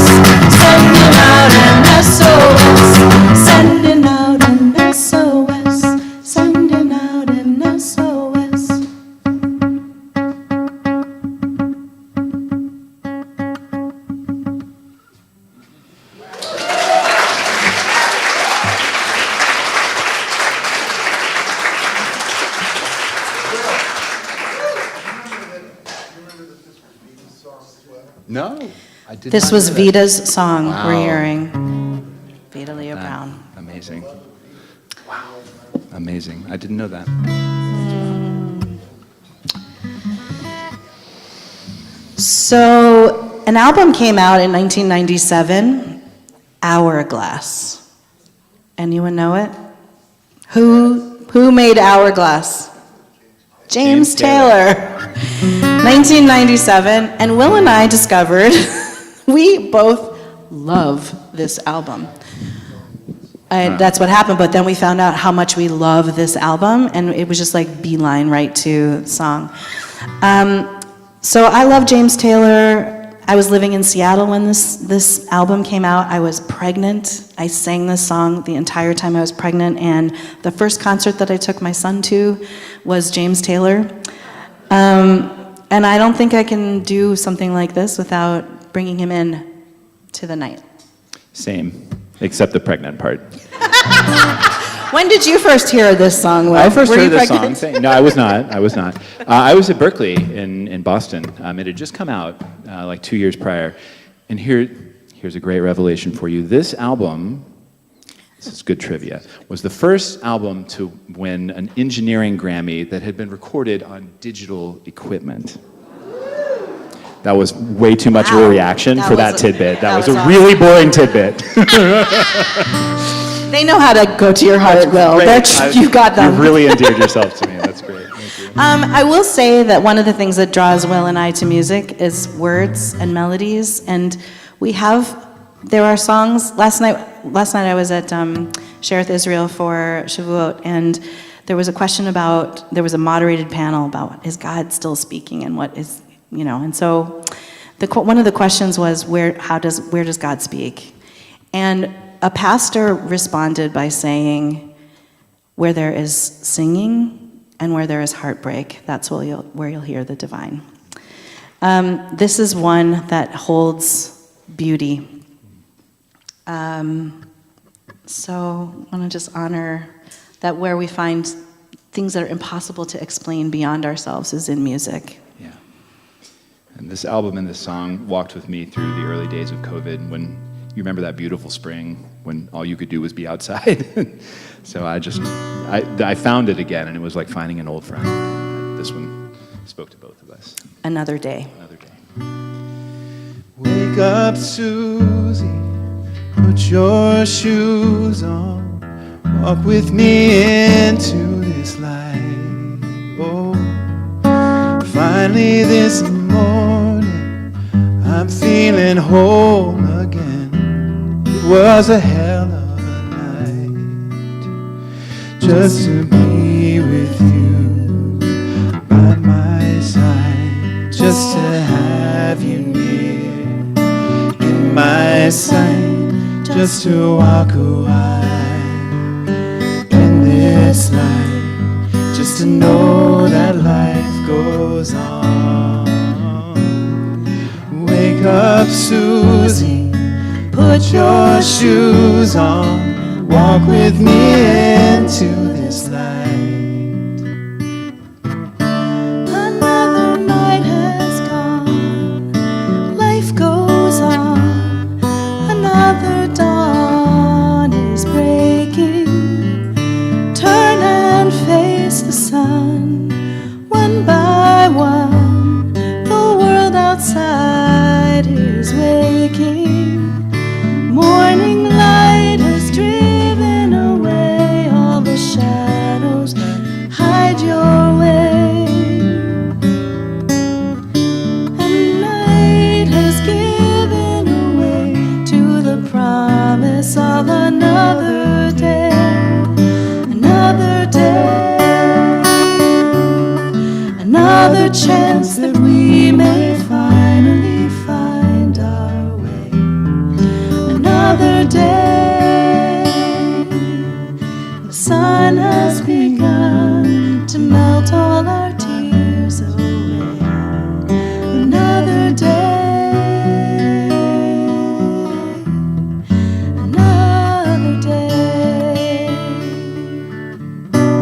sending out an SOS, sending out an SOS, sending out an SOS. No, I did This not was know that. Vita's song we're Wow. hearing. Vita Leo Brown. Amazing. Wow. Amazing. I didn't know that. So, an album came out in 1997, Hourglass. Anyone know it? Who made Hourglass? James Taylor. 1997, and Will and I discovered we both love this album. And that's what happened, but then we found out how much we love this album, and it was just like beeline right to song. So I love James Taylor. I was living in Seattle when this album came out. I was pregnant. I sang this song the entire time I was pregnant, and the first concert that I took my son to was James Taylor. And I don't think I can do something like this without bringing him in to the night. Same, except the pregnant part. When did you first hear this song, Will? I first Were you heard this pregnant? song. No, I was not. I was not. I was at Berkeley in Boston. It had just come out like 2 years prior. And here's a great revelation for you. This album, this is good trivia, was the first album to win an engineering Grammy that had been recorded on digital equipment. That was way too much of a Wow. reaction That for was that a- tidbit. That that was was a awesome. really boring tidbit. They know how to go to your heart, Will. You got them. You've really endeared yourself to me. That's great. Thank you. I will say that one of the things that draws Will and I to music is words and melodies, and there are songs. Last night I was at Shereth Israel for Shavuot, and there was a moderated panel about, is God still speaking, and what is, and so one of the questions was, where does God speak? And a pastor responded by saying, where there is singing and where there is heartbreak, that's where you'll hear the divine. This is one that holds beauty. So I want to just honor that where we find things that are impossible to explain beyond ourselves is in music. Yeah. And this album and this song walked with me through the early days of COVID, when you remember that beautiful spring when all you could do was be outside. So I found it again, and it was like finding an old friend. This one spoke to both of us. Another day. Another day. Wake up, Susie, put your shoes on, walk with me into this light. Oh, finally this morning, I'm feeling whole again. It was a hell of a night, just to be with you by my side, just to have you near in my sight, just to walk a while in this life, just to know that life goes on. Wake up, Susie, put your shoes on, walk with me into this light. Another night has gone, life goes on, another dawn is breaking. Turn and face the sun, one by one, the world outside is waking. Morning light has driven away all the shadows that hide your way, and night has given away to the promise of another day, another chance that we may finally find our way. Another day, the sun has begun to melt all our tears away. Another day, another day.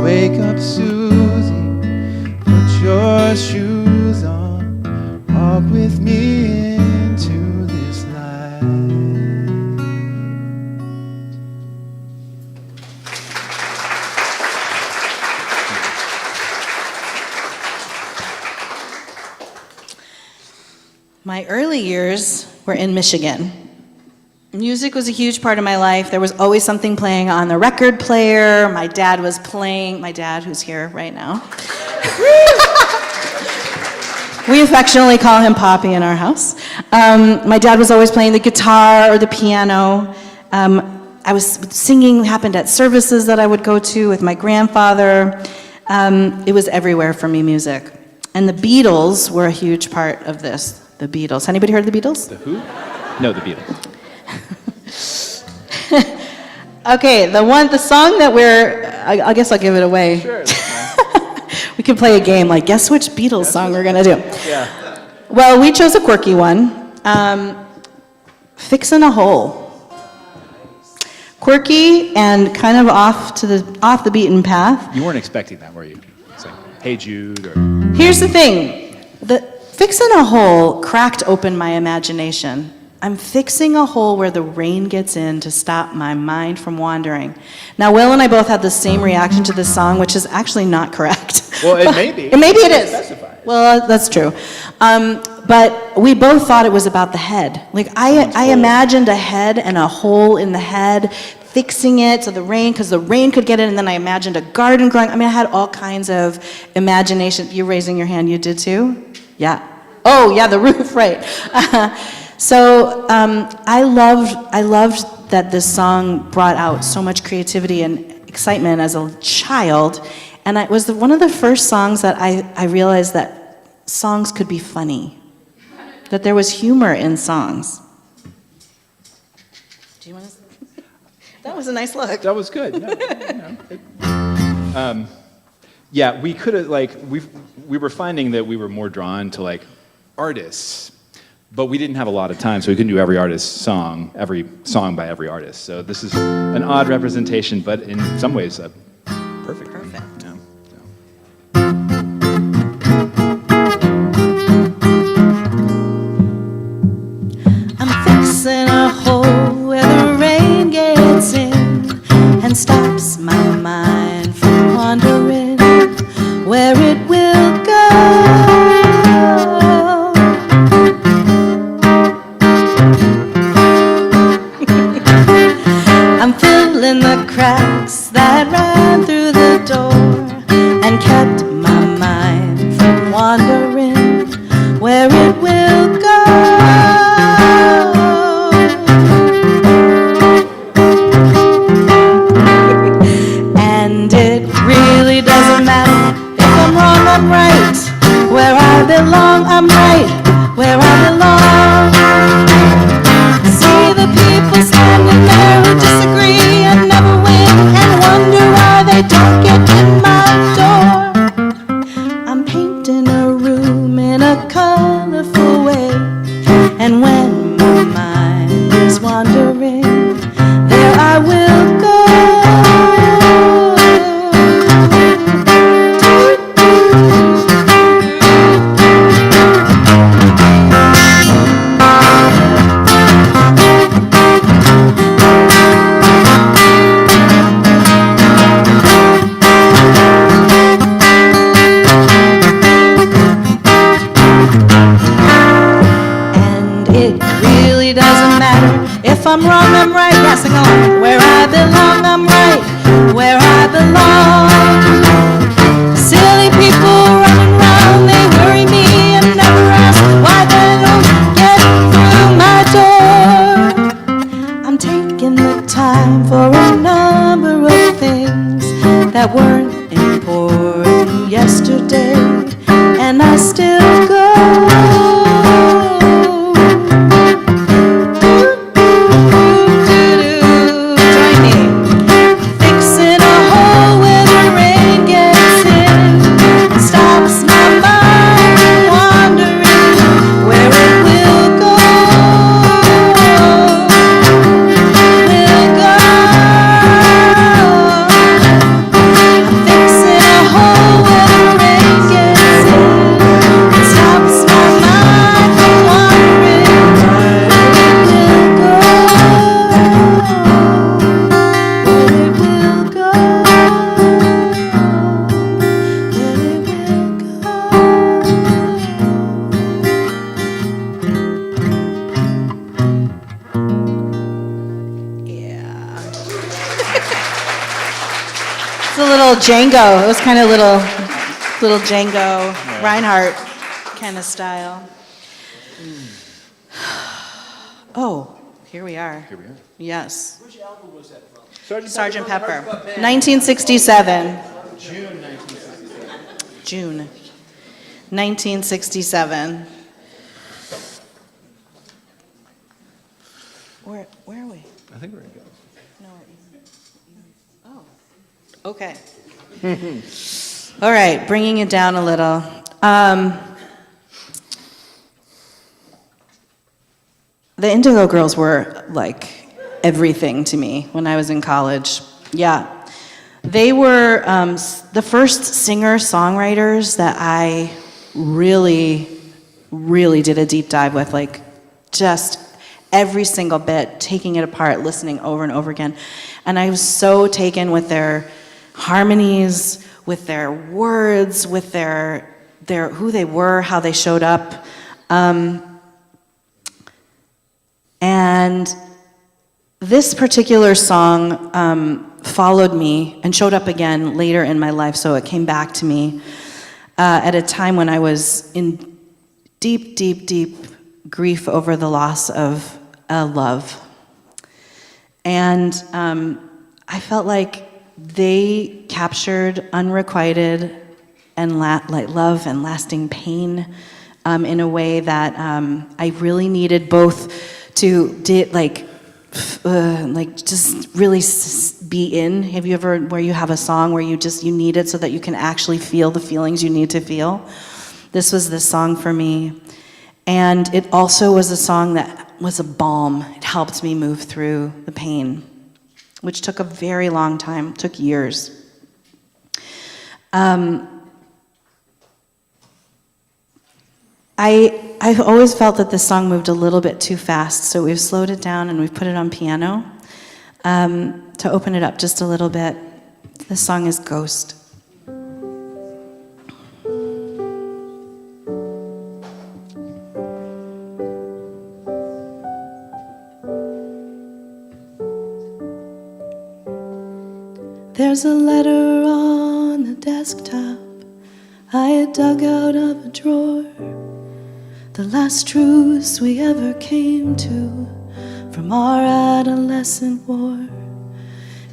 Wake up, Susie, put your shoes on, walk with me into this light. My early years were in Michigan. Music was a huge part of my life. There was always something playing on the record player. My dad, who's here right now. We affectionately call him Poppy in our house. My dad was always playing the guitar or the piano. Singing happened at services that I would go to with my grandfather. It was everywhere for me, music. And the Beatles were a huge part of this. The Beatles. Anybody heard of the Beatles? The who? No, the Beatles. Okay, the song that I guess I'll give it away. Sure. We could play a game like, guess which Beatles song we're gonna do? Yeah. Well, we chose a quirky one. Fixin' a Hole. quirky and kind of off the beaten path. You weren't expecting that, were you? It's like, Hey Jude, or Here's the thing. Fixing a hole cracked open my imagination. I'm fixing a hole where the rain gets in to stop my mind from wandering. Now, Will and I both had the same reaction to this song, which is actually not correct. well, it may be. Maybe it is. Specify. Well, that's true. But we both thought it was about the head. Like, I imagined a head and a hole in the head, fixing it so because the rain could get in, and then I imagined a garden growing. I mean, I had all kinds of imagination. You're raising your hand, you did too? Yeah. Oh, yeah, the roof, right. So I loved that this song brought out so much creativity and excitement as a child, and it was one of the first songs that I realized that songs could be funny, that there was humor in songs. Do you want to? That was a nice look. That was good. Yeah, we could have we were finding that we were more drawn to artists, but we didn't have a lot of time, so we couldn't do every song by every artist. So this is an odd representation, but in some ways perfect. Perfect. Yeah. I'm fixing a hole where the rain gets in and stops my mind from wandering where it will go. I'm filling the cracks that ran through the door and kept my mind from wandering where it will go. And it really doesn't matter if I'm wrong, I'm right. Where I belong, I'm right. Where I belong. See the people standing there who disagree and never win and wonder why they don't get in my door. I'm painting a room in a colorful way, and when my mind is wandering, there I will go. If I'm wrong, I'm right. Yeah, sing along. Where I belong, I'm right. Where I belong. Silly people running around, they worry me and never ask why they don't get through my door. I'm taking the time for a number of things that weren't important yesterday, and I still go. Django. It was kind of little Django, Reinhardt kind of style. Oh, here we are. Yes. Which album was that from? Sgt. Pepper. 1967. June 1967. Where are we? I think we're going to go. No. Oh. Okay. All right, bringing it down a little. The Indigo Girls were everything to me when I was in college. Yeah. They were the first singer-songwriters that I really, really did a deep dive with, like just every single bit, taking it apart, listening over and over again. And I was so taken with their harmonies, with their words, with their who they were, how they showed up. And this particular song followed me and showed up again later in my life, so it came back to me at a time when I was in deep, deep, deep grief over the loss of a love. And I felt like they captured unrequited and like love and lasting pain in a way that I really needed both to just really be in. Have you ever, where you have a song where you need it so that you can actually feel the feelings you need to feel? This was the song for me. And it also was a song that was a balm. It helped me move through the pain, which took a very long time, took years. I've always felt that this song moved a little bit too fast, so we've slowed it down and we've put it on piano to open it up just a little bit. This song is Ghost. There's a letter on the desktop I had dug out of a drawer. The last truths we ever came to from our adolescent war.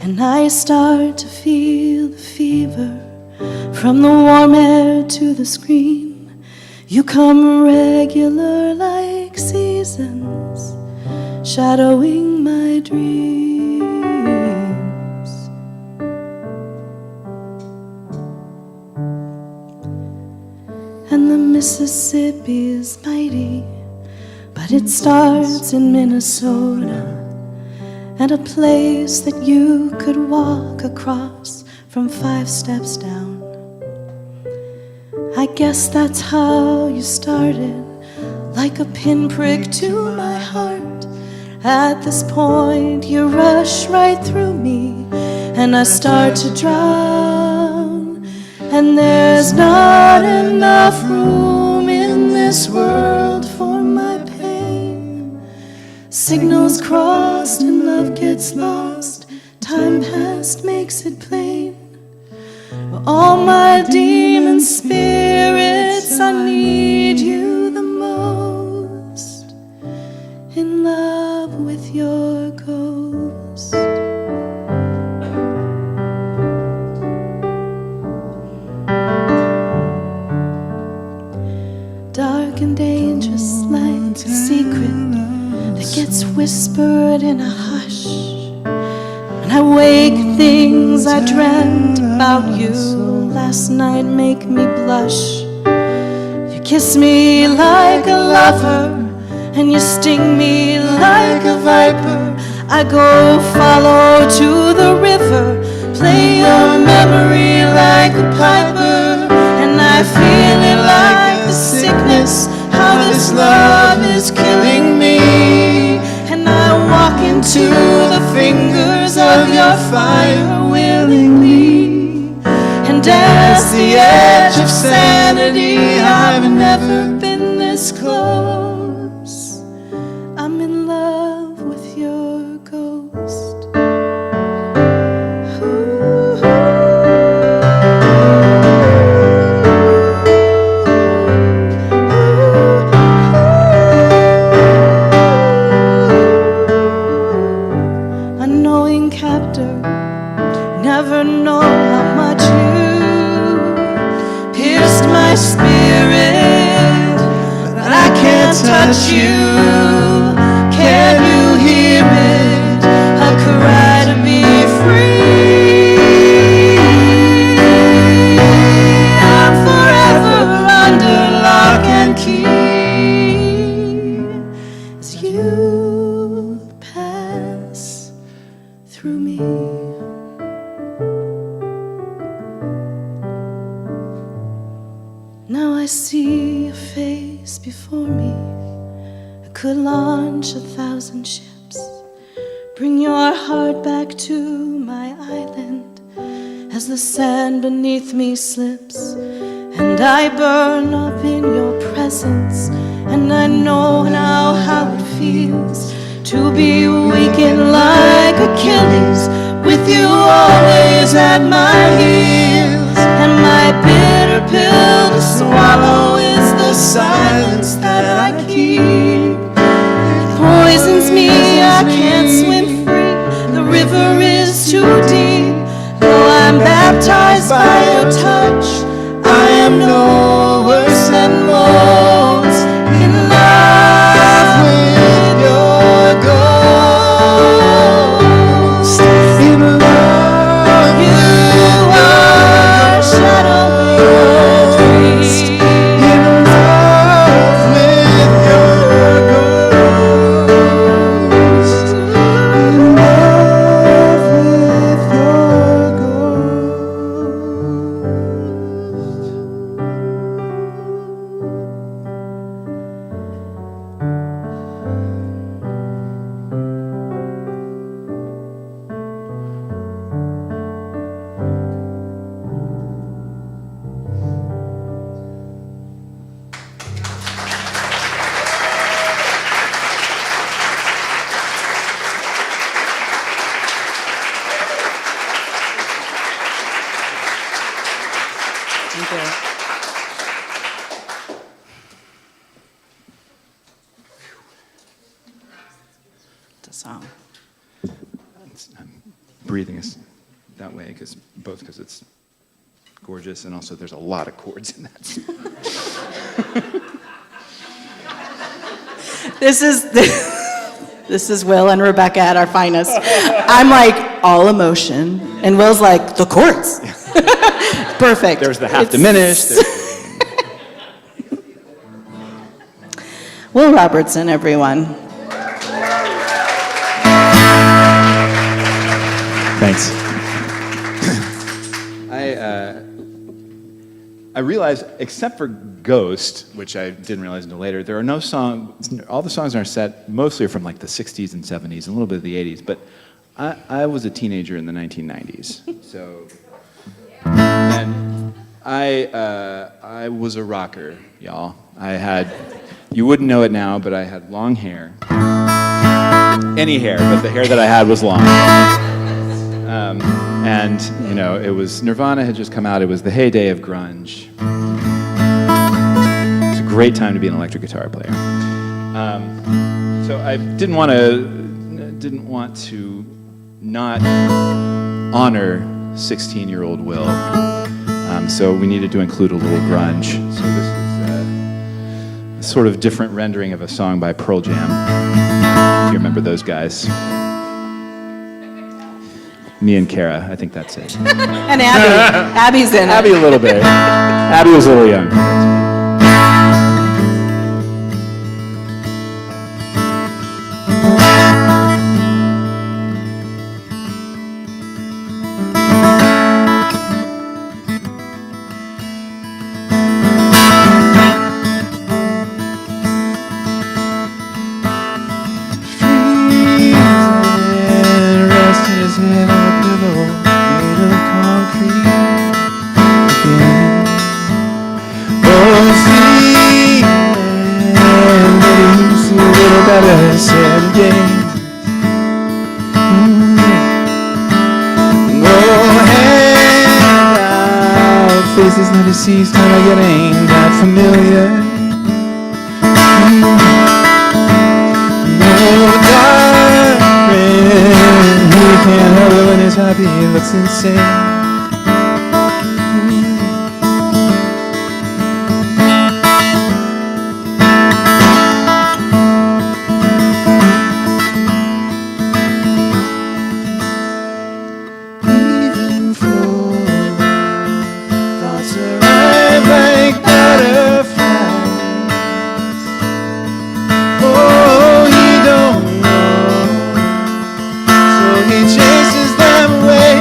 And I start to feel the fever from the warm air to the screen. You come regular like seasons, shadowing my dreams. And the Mississippi is mighty, but it starts in Minnesota, and a place that you could walk across from 5 steps down. I guess that's how you started, like a pinprick to my heart. At this point you rush right through me, and I start to drown. And there's not enough room in this world for my pain. Signals crossed and love gets lost. Time past makes it plain. All my demon spirits, I need you the most. In love with your ghost. Dark and dangerous like a secret that gets whispered in a hush. When I wake, things I dreamt about you last night make me blush. You kiss me like a lover, and you sting me like a viper. I go follow to the river, play your memory like a piper. And I feel it like the sickness, how this love is killing me. And I walk into the fingers of your fire willingly. And as the edge of sanity, I've never been this close. I'm in love with your ghost. Unknowing captor, never know how much you pierced my spirit, but I can't touch you. Can you hear it? A cry to be free. I'm forever under lock and key as you pass. could launch 1,000 ships, bring your heart back to my island as the sand beneath me slips, and I burn up in your presence, and I know now how it feels to be weakened like Achilles, with you always at my heels. And my bitter pill to swallow is the silence that I keep. It poisons me, I can't swim free, the river is too deep. Though I'm baptized by your touch, I am no worse than most, in love with your ghost. In love, you are shadowing your dreams. In love with your ghost. In love with your ghost. Thank you. The song. I'm breathing is that way because it's gorgeous, and also there's a lot of chords in that song. This is Will and Rebecca at our finest. I'm like all emotion, and Will's like the chords. Perfect. There's the half It's- diminished. Will Robertson, everyone. Thanks. I realized, except for Ghost, which I didn't realize until later, there are no songs, all the songs in our set mostly are from like the 60s and 70s and a little bit of the 80s, but I was a teenager in the 1990s. So, and I was a rocker, y'all. You wouldn't know it now, but I had long hair. Any hair, but the hair that I had was long. And, you know, it was, Nirvana had just come out. It was the heyday of grunge. It was a great time to be an electric guitar player. So I didn't want to not honor 16-year-old Will. So we needed to include a little grunge. So this is a sort of different rendering of a song by Pearl Jam. If you remember those guys. Me and Kara, I think that's it. And Abby. Abby's in Abby it. a little bit. Abby was a little young. Resting his head on a pillow made of concrete again. Oh, sleep and let it used to a little better Saturday. Go hand out faces that he sees time I get ain't that familiar. No darling, he can't help it when he's happy, he looks insane. Even for thoughts arrive like butterflies. Oh, he don't know, so he chases them away.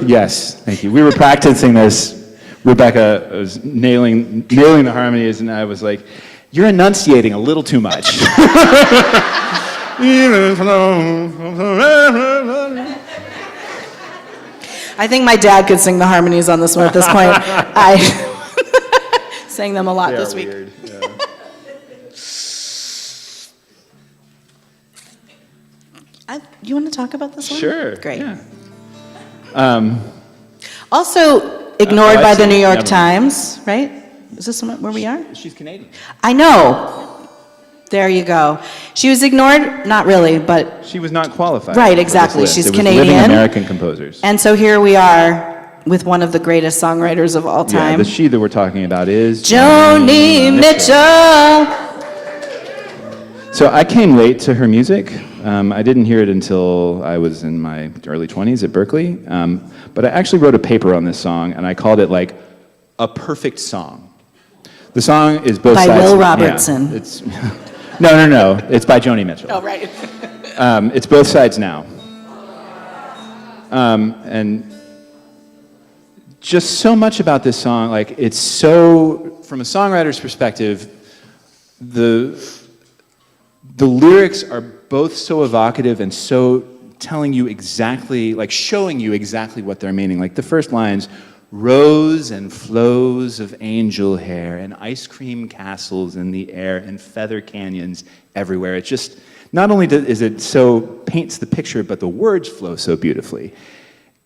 Yes, thank you. We were practicing this. Rebecca was nailing the harmonies, and I was like, "You're enunciating a little too much." I think my dad could sing the harmonies on this one at this point. I sang them a lot this week. Weird. Yeah. You want to talk about this one? Sure. Great. Yeah. Also ignored by I the see. New York Never mind. Times, right? Is this where we are? She's Canadian. I know. There you go. She was ignored, not really, but She was not qualified. Right, for this exactly. list. She's It was Canadian. Living American composers. and so here we are with one of the greatest songwriters of all Yeah, time, the she that we're talking about is Joni Mitchell. So I came late to her music. I didn't hear it until I was in my early 20s at Berkeley. But I actually wrote a paper on this song, and I called it like a perfect song. The song is both By sides. Will Yeah, Robertson. it's no. It's by Joni Mitchell. Oh, right. It's both sides now. And just so much about this song, like it's so, from a songwriter's perspective, the lyrics are both so evocative and so telling you exactly, like showing you exactly what they're meaning. Like the first lines, rows and flows of angel hair and ice cream castles in the air and feather canyons everywhere. It's just, not only is it so, paints the picture, but the words flow so beautifully.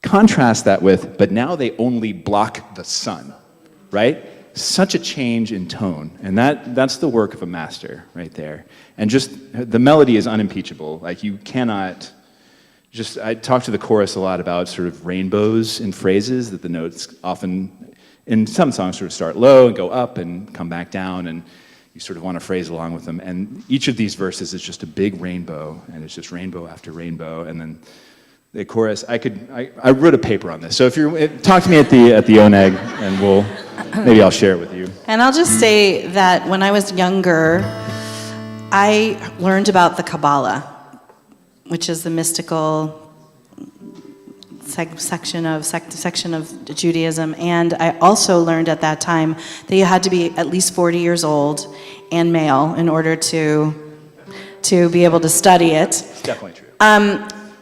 Contrast that with, but now they only block the sun, right? Such a change in tone, and that's the work of a master right there. And just, the melody is unimpeachable. Like you cannot, I talk to the chorus a lot about sort of rainbows in phrases, that the notes often, in some songs, sort of start low and go up and come back down, and you sort of want to phrase along with them. And each of these verses is just a big rainbow, and it's just rainbow after rainbow, and then the chorus. I wrote a paper on this, so if you're, talk to me at the ONEG, and maybe I'll share it with you. And I'll just say that when I was younger, I learned about the Kabbalah, which is the mystical section of Judaism. And I also learned at that time that you had to be at least 40 years old and male in order to be able to study it. It's definitely true.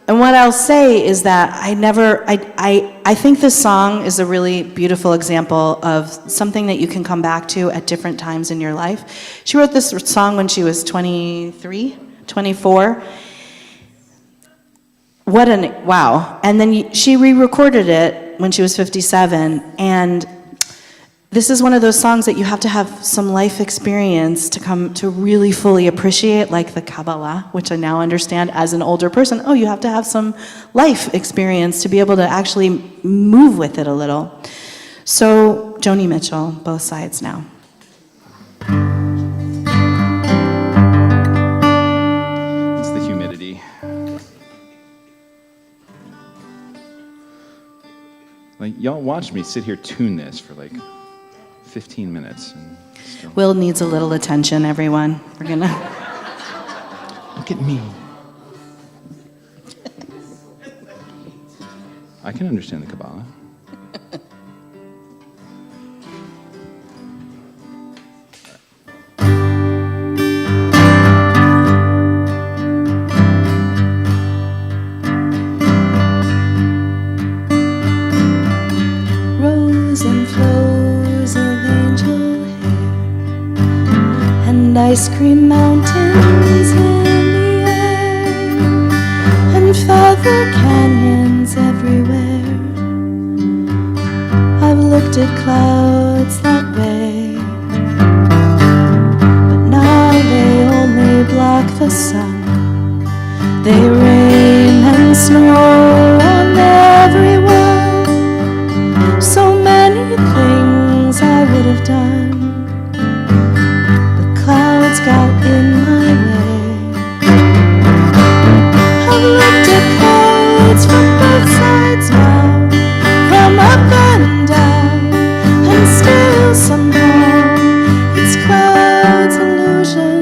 And what I'll say is that I think this song is a really beautiful example of something that you can come back to at different times in your life. She wrote this song when she was 23, 24. Wow. And then she re-recorded it when she was 57. And this is one of those songs that you have to have some life experience to come to really fully appreciate, like the Kabbalah, which I now understand as an older person. Oh, you have to have some life experience to be able to actually move with it a little. So, Joni Mitchell, both sides now. It's the humidity. Like, y'all watch me sit here tune this for like 15 minutes. And still... Will needs a little attention, everyone. We're gonna... Look at me. I can understand the Kabbalah. Rows and flows of angel hair and ice cream mountains in the air and feather canyons everywhere. I've looked at clouds that way, but now they only block the sun. They rain and snow on everyone. So many things I would have done, but clouds got in my way. I've looked at clouds from both sides now, from up and down, and still somehow it's clouds' illusion.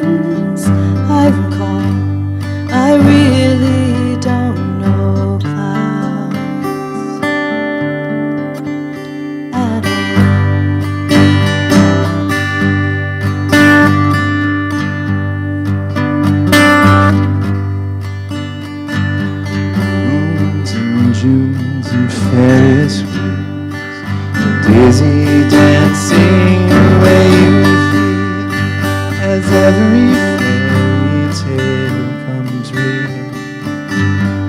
every fairy tale comes real.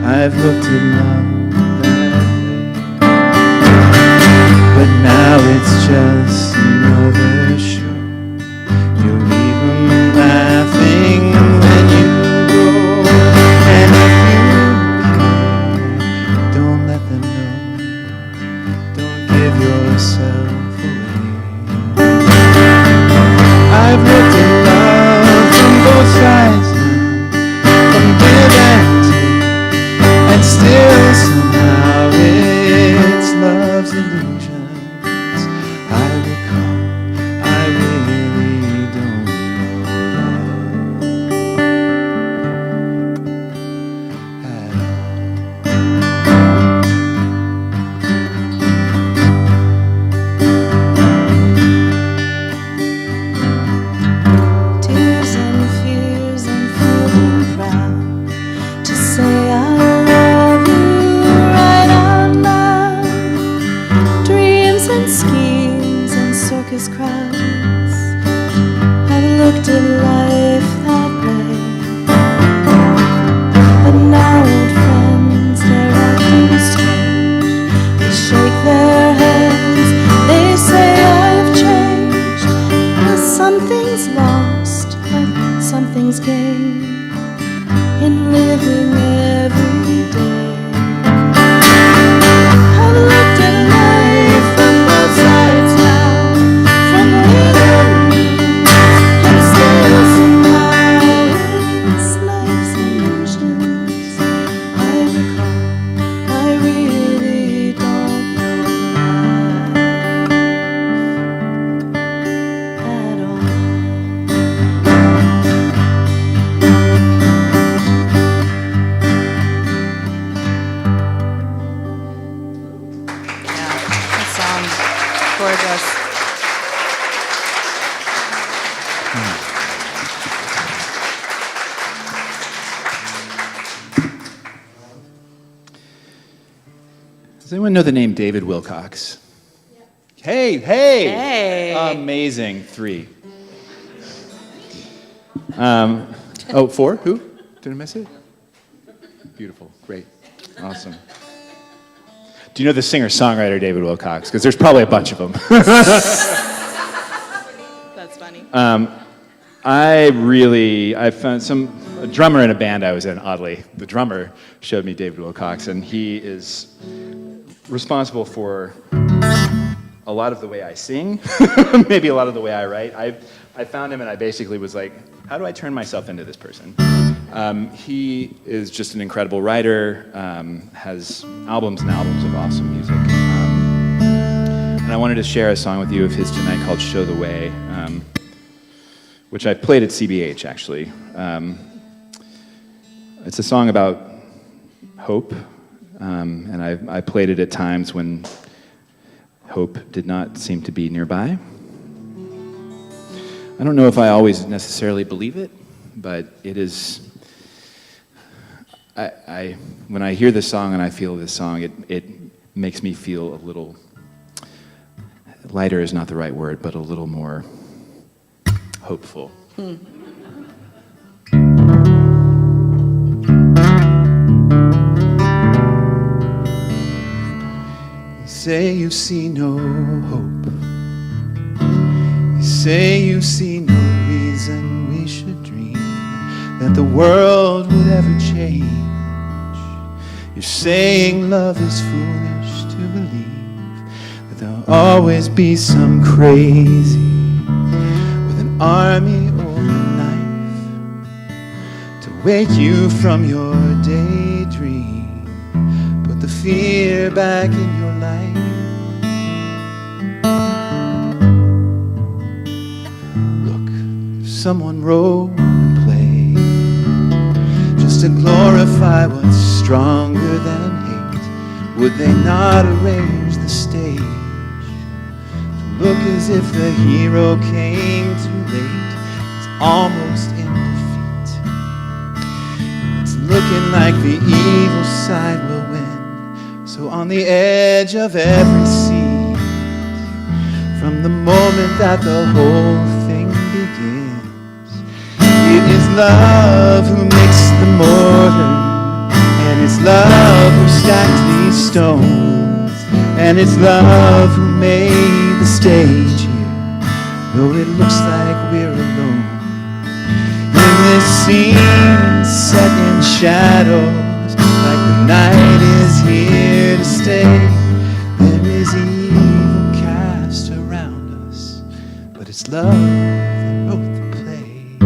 I've looked at love that way, but now it's just another show. You leave them laughing when you go, and if you care, don't let them know. Don't give yourself away. I've looked at love from both sides now, from give and take, and still somehow it's love's illusions I recall. I really don't know love at all. Tears and fears and feeling proud to say I love you right out loud. Dreams and schemes and circus crowds have looked at life that way, but now old friends, they're acting strange. They shake their heads, they say I've changed. Well, something's lost, but something's gained in living every day. I've looked at life from both sides now, from within, and still somehow it's life's illusions I recall. I really don't know life at all. Yeah, that song, gorgeous. Does anyone know the name David Wilcox? Hey, hey! Hey. Amazing. 3. Oh, 4? Who? Did I miss it? Beautiful. Great. Awesome. Do you know the singer-songwriter David Wilcox? Because there's probably a bunch of them. That's funny. I found a drummer in a band I was in, oddly. The drummer showed me David Wilcox, and he is responsible for a lot of the way I sing, maybe a lot of the way I write. I found him and I basically was like, how do I turn myself into this person? He is just an incredible writer, has albums and albums of awesome music. And I wanted to share a song with you of his tonight called Show the Way, which I played at CBH, actually. It's a song about hope, and I played it at times when hope did not seem to be nearby. I don't know if I always necessarily believe it, but it is. When I hear this song and I feel this song, it makes me feel a little lighter is not the right word, but a little more hopeful. You say you see no hope. You say you see no reason we should dream that the world would ever change. You're saying love is foolish to believe that there'll always be some crazy with an army or a knife to wake you from your daydream, put the fear back in your life. Look, if someone wrote a play just to glorify what's stronger than hate, would they not arrange the stage to look as if the hero came too late? It's almost in defeat. It's looking like the evil side will win. So on the edge of every seat, from the moment that the whole thing begins, love who mixed the mortar, and it's love who stacked these stones, and it's love who made the stage here, though it looks like we're alone. In this scene set in shadows, like the night is here to stay, there is evil cast around us, but it's love that wrote the play.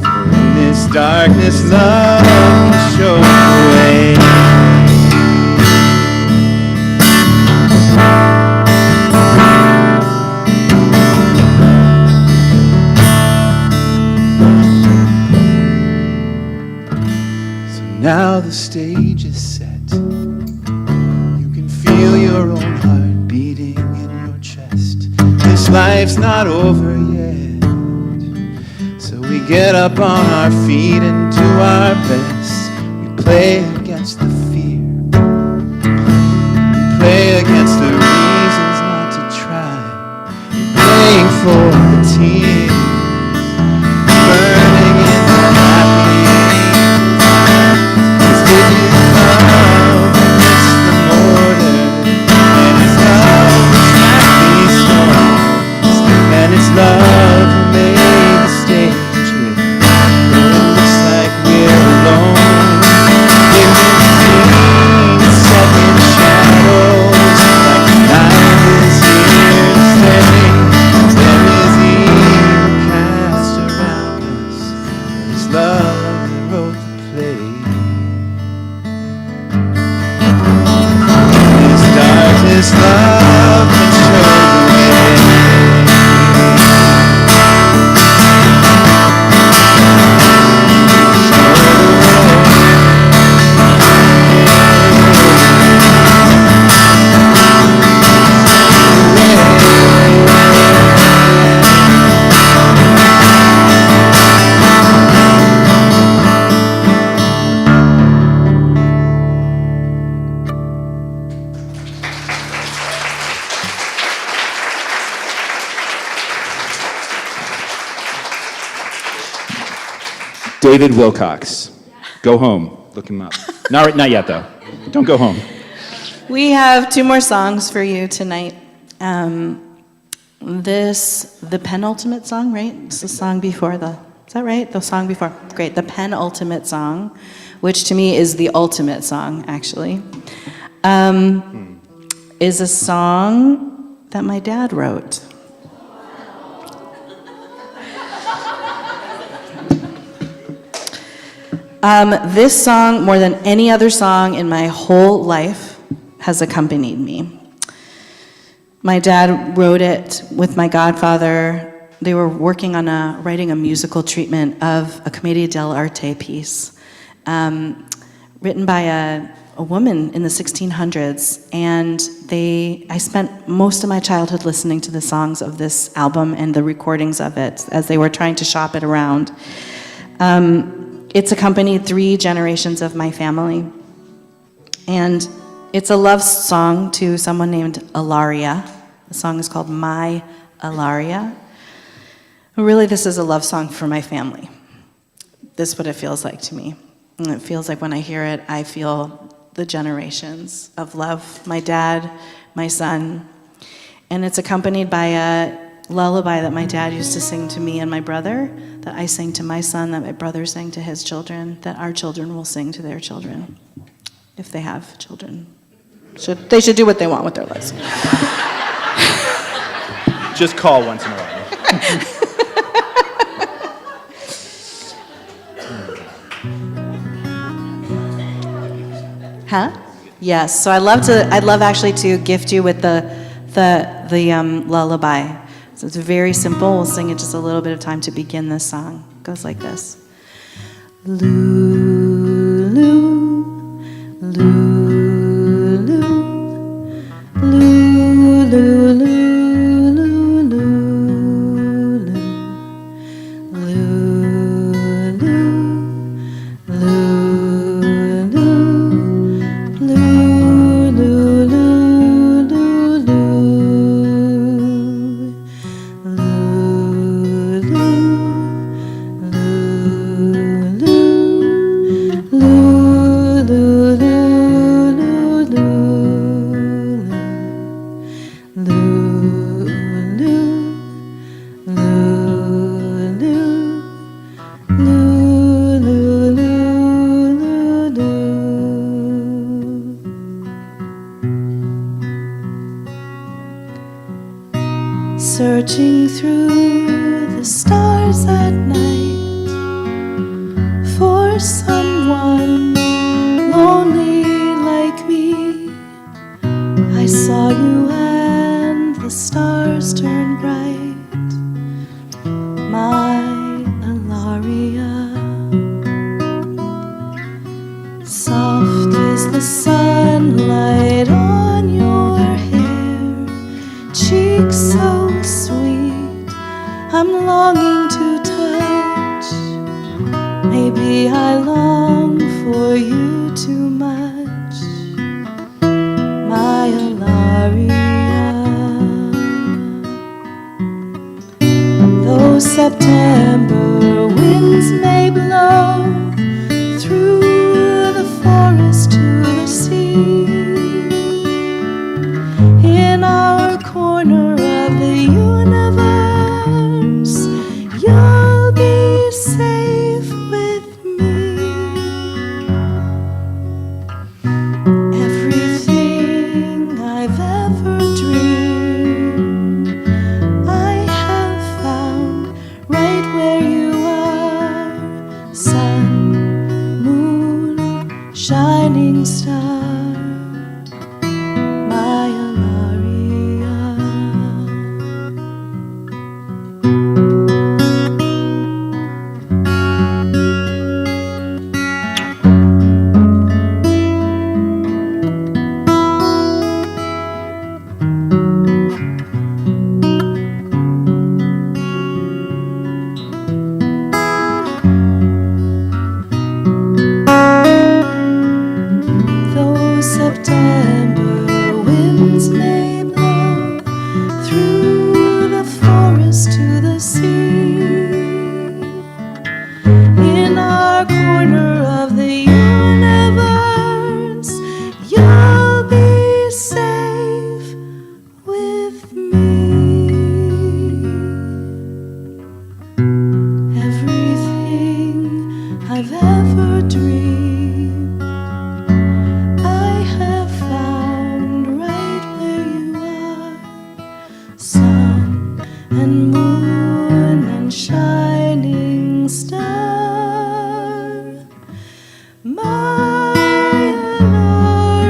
For in this darkness, love can show the way. Now the stage is set. You can feel your own heart beating in your chest. This life's not over yet. So we get up on our feet and do our best. We play against the fear. We play against the reasons not to try. Praying for the tears burning in the happy. And it's love who made the stage here, but it looks like we're alone. In this scene set in shadows, like the night is here to stay. There is evil cast around us, but it's love that wrote the play. In this darkness, love can show the way. David Wilcox. Go home. Look him up. Not yet, though. Don't go home. We have two more songs for you tonight. The penultimate song, right? It's the song before is that right? The song before. Great. The penultimate song, which to me is the ultimate song, actually, is a song that my dad wrote. This song, more than any other song in my whole life, has accompanied me. My dad wrote it with my godfather. They were working on writing a musical treatment of a Commedia dell'arte piece, written by a woman in the 1600s. And I spent most of my childhood listening to the songs of this album and the recordings of it as they were trying to shop it around. It's accompanied 3 generations of my family. And it's a love song to someone named Ilaria. The song is called My Ilaria. Really, this is a love song for my family. This is what it feels like to me. And it feels like when I hear it, I feel the generations of love. My dad, my son. And it's accompanied by a lullaby that my dad used to sing to me and my brother, that I sang to my son, that my brother sang to his children, that our children will sing to their children, if they have children. They should do what they want with their lives. Just call once in a while. Huh? Yes. So I'd love actually to gift you with the lullaby. So it's very simple. We'll sing it just a little bit of time to begin this song. It goes like this. Lulu, Lulu, Lulu, searching through the stars at night for someone lonely like me. I saw you and the stars turn bright, my Ilaria. Soft is the sunlight on your hair, cheeks so sweet, I'm longing to touch. Maybe I long for you too much, my Ilaria. Though September winds may blow through the forest to the sea, in our corner of the universe, you'll be safe with me. Everything I've ever dreamed, I have found right where you are. Sun, moon, shining star, my Ilaria. Though September winds may blow through the forest to the sea, in our corner of the universe, you'll be safe with me. Everything I've ever dreamed, I have found right where you are. Sun and moon and shining star, my Ilaria.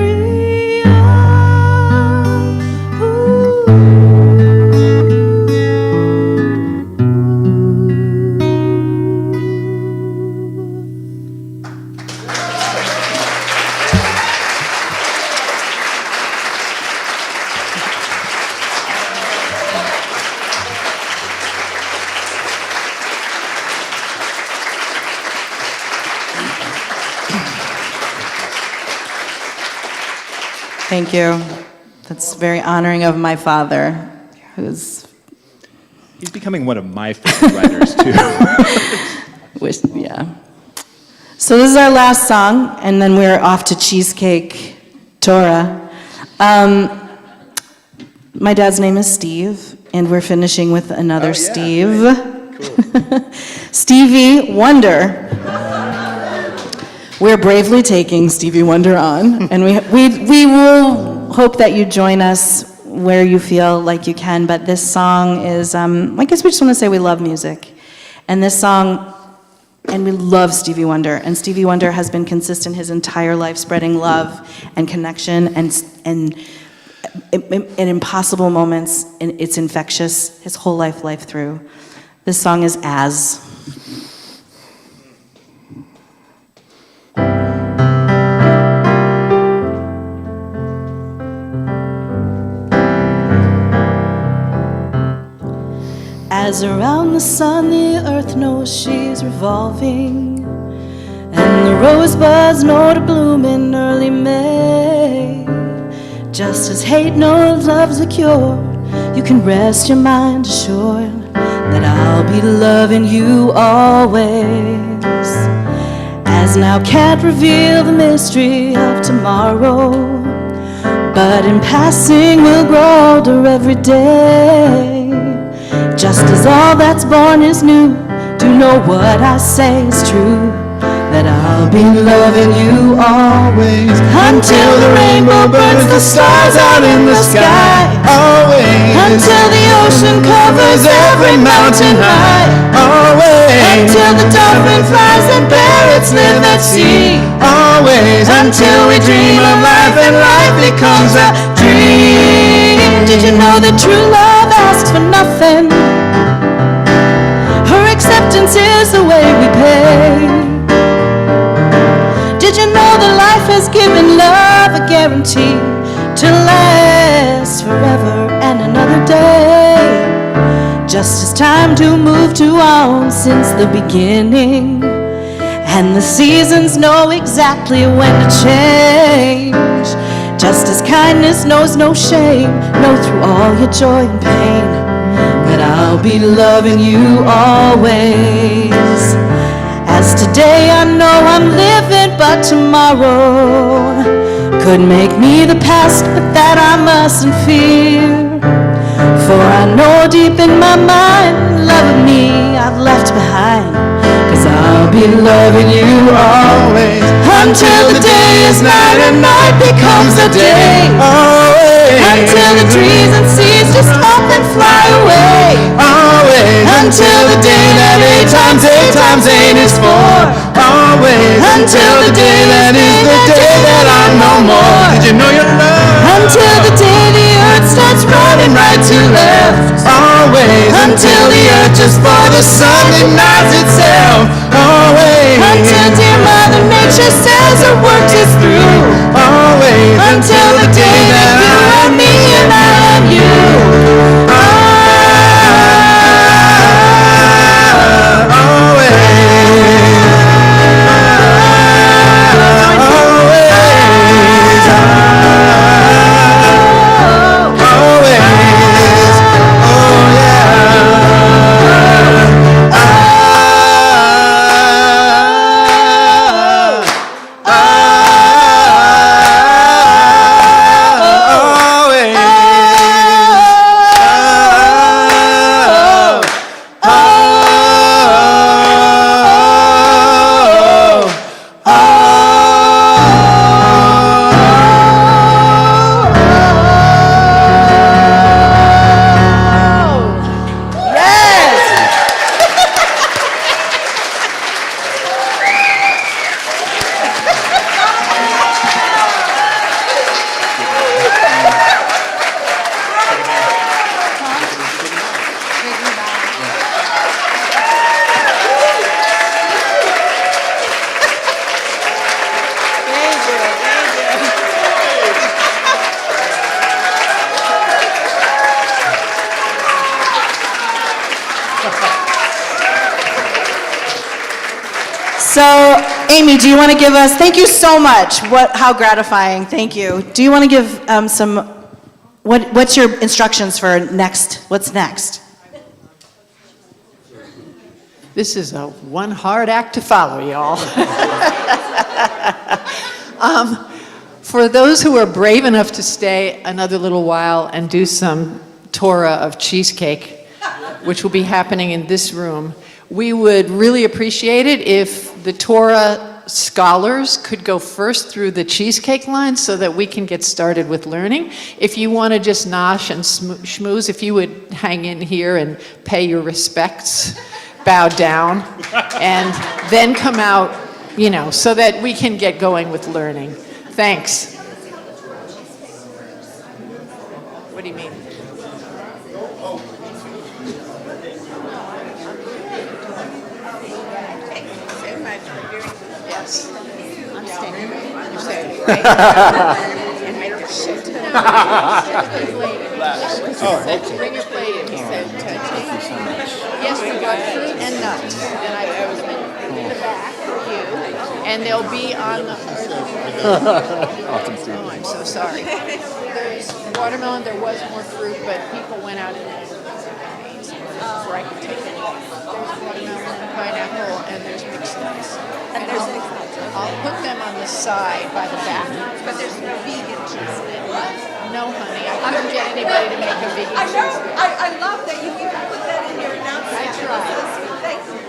Thank you. That's very honoring of my father, who's He's becoming one of my favorite writers, too. yeah. So this is our last song, and then we're off to Cheesecake Torah. My dad's name is Steve, and we're finishing with another Steve. Cool. Stevie Wonder. We're bravely taking Stevie Wonder on, and we will hope that you join us where you feel like you can, but this song is, I guess we just want to say we love music. And this song, and we love Stevie Wonder, and Stevie Wonder has been consistent his entire life, spreading love and connection, and in impossible moments, and it's infectious, his whole life through. This song is As. As around the sun the earth knows she's revolving, and the rosebuds know to bloom in early May. Just as hate knows love's a cure, you can rest your mind assured that I'll be loving you always. As now can't reveal the mystery of tomorrow, but in passing we'll grow older every day. Just as all that's born is new, do know what I say is true. that I'll be loving you always, until the rainbow burns the stars out in the sky. Always, until the ocean covers every mountain high. Always, until the dolphin flies and parrots live at sea. Always, until we dream of life and life becomes a dream. Did you know that true love asks for nothing? Her acceptance is the way we pay. Did you know that life has given love a guarantee to last forever and another day? Just as time to move to on since the beginning, and the seasons know exactly when to change. Just as kindness knows no shame, know through all your joy and pain that I'll be loving you always. As today I know I'm living, but tomorrow could make me the past, but that I mustn't fear. For I know deep in my mind, love of me I've left behind, 'cause I'll be loving you always, until the day is night and night becomes the day. Always, until the trees and seas just stop and fly away. Always, until the day that 8 times 8 times 8 is 4. Always, until the day that is the day that I'm no more. Did you know your love? Until the day the earth starts running right to left. Always, until the earth just for the sun denies itself. Always, until dear Mother Nature says her work is through. Always, until the day that you are me and I am you. So, Amy, do you want to give us, thank you so much. How gratifying, thank you. Do you want to give what's your instructions for next, what's next? This is one hard act to follow, y'all. For those who are brave enough to stay another little while and do some Torah of cheesecake, which will be happening in this room, we would really appreciate it if the Torah scholars could go first through the cheesecake line so that we can get started with learning. If you want to just nosh and schmooze, if you would hang in here and pay your respects, bow down, and then come out, so that we can get going with learning. Thanks. What do you mean? Yes. I'm staying. You're staying, right? And make your shit. Bring your plate in. He said, yes, we got fruit and nuts. And I put them in the back for you. And they'll be on the... Oh, I'm so sorry. There's watermelon. There was more fruit, but people went out and before I could take it. There's watermelon and pineapple, and there's mixed nuts. And I'll put them on the side by the back. But there's no vegan cheese. No, honey. I couldn't get anybody to make a vegan cheese. I love that you even put that in your announcement. I tried. Thank you.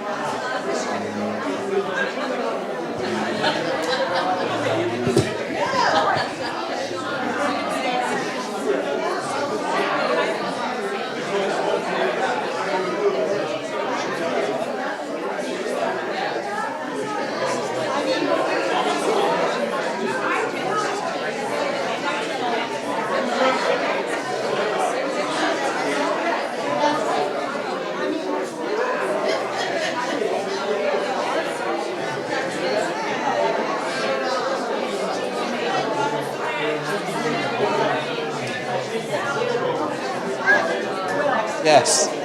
Yes.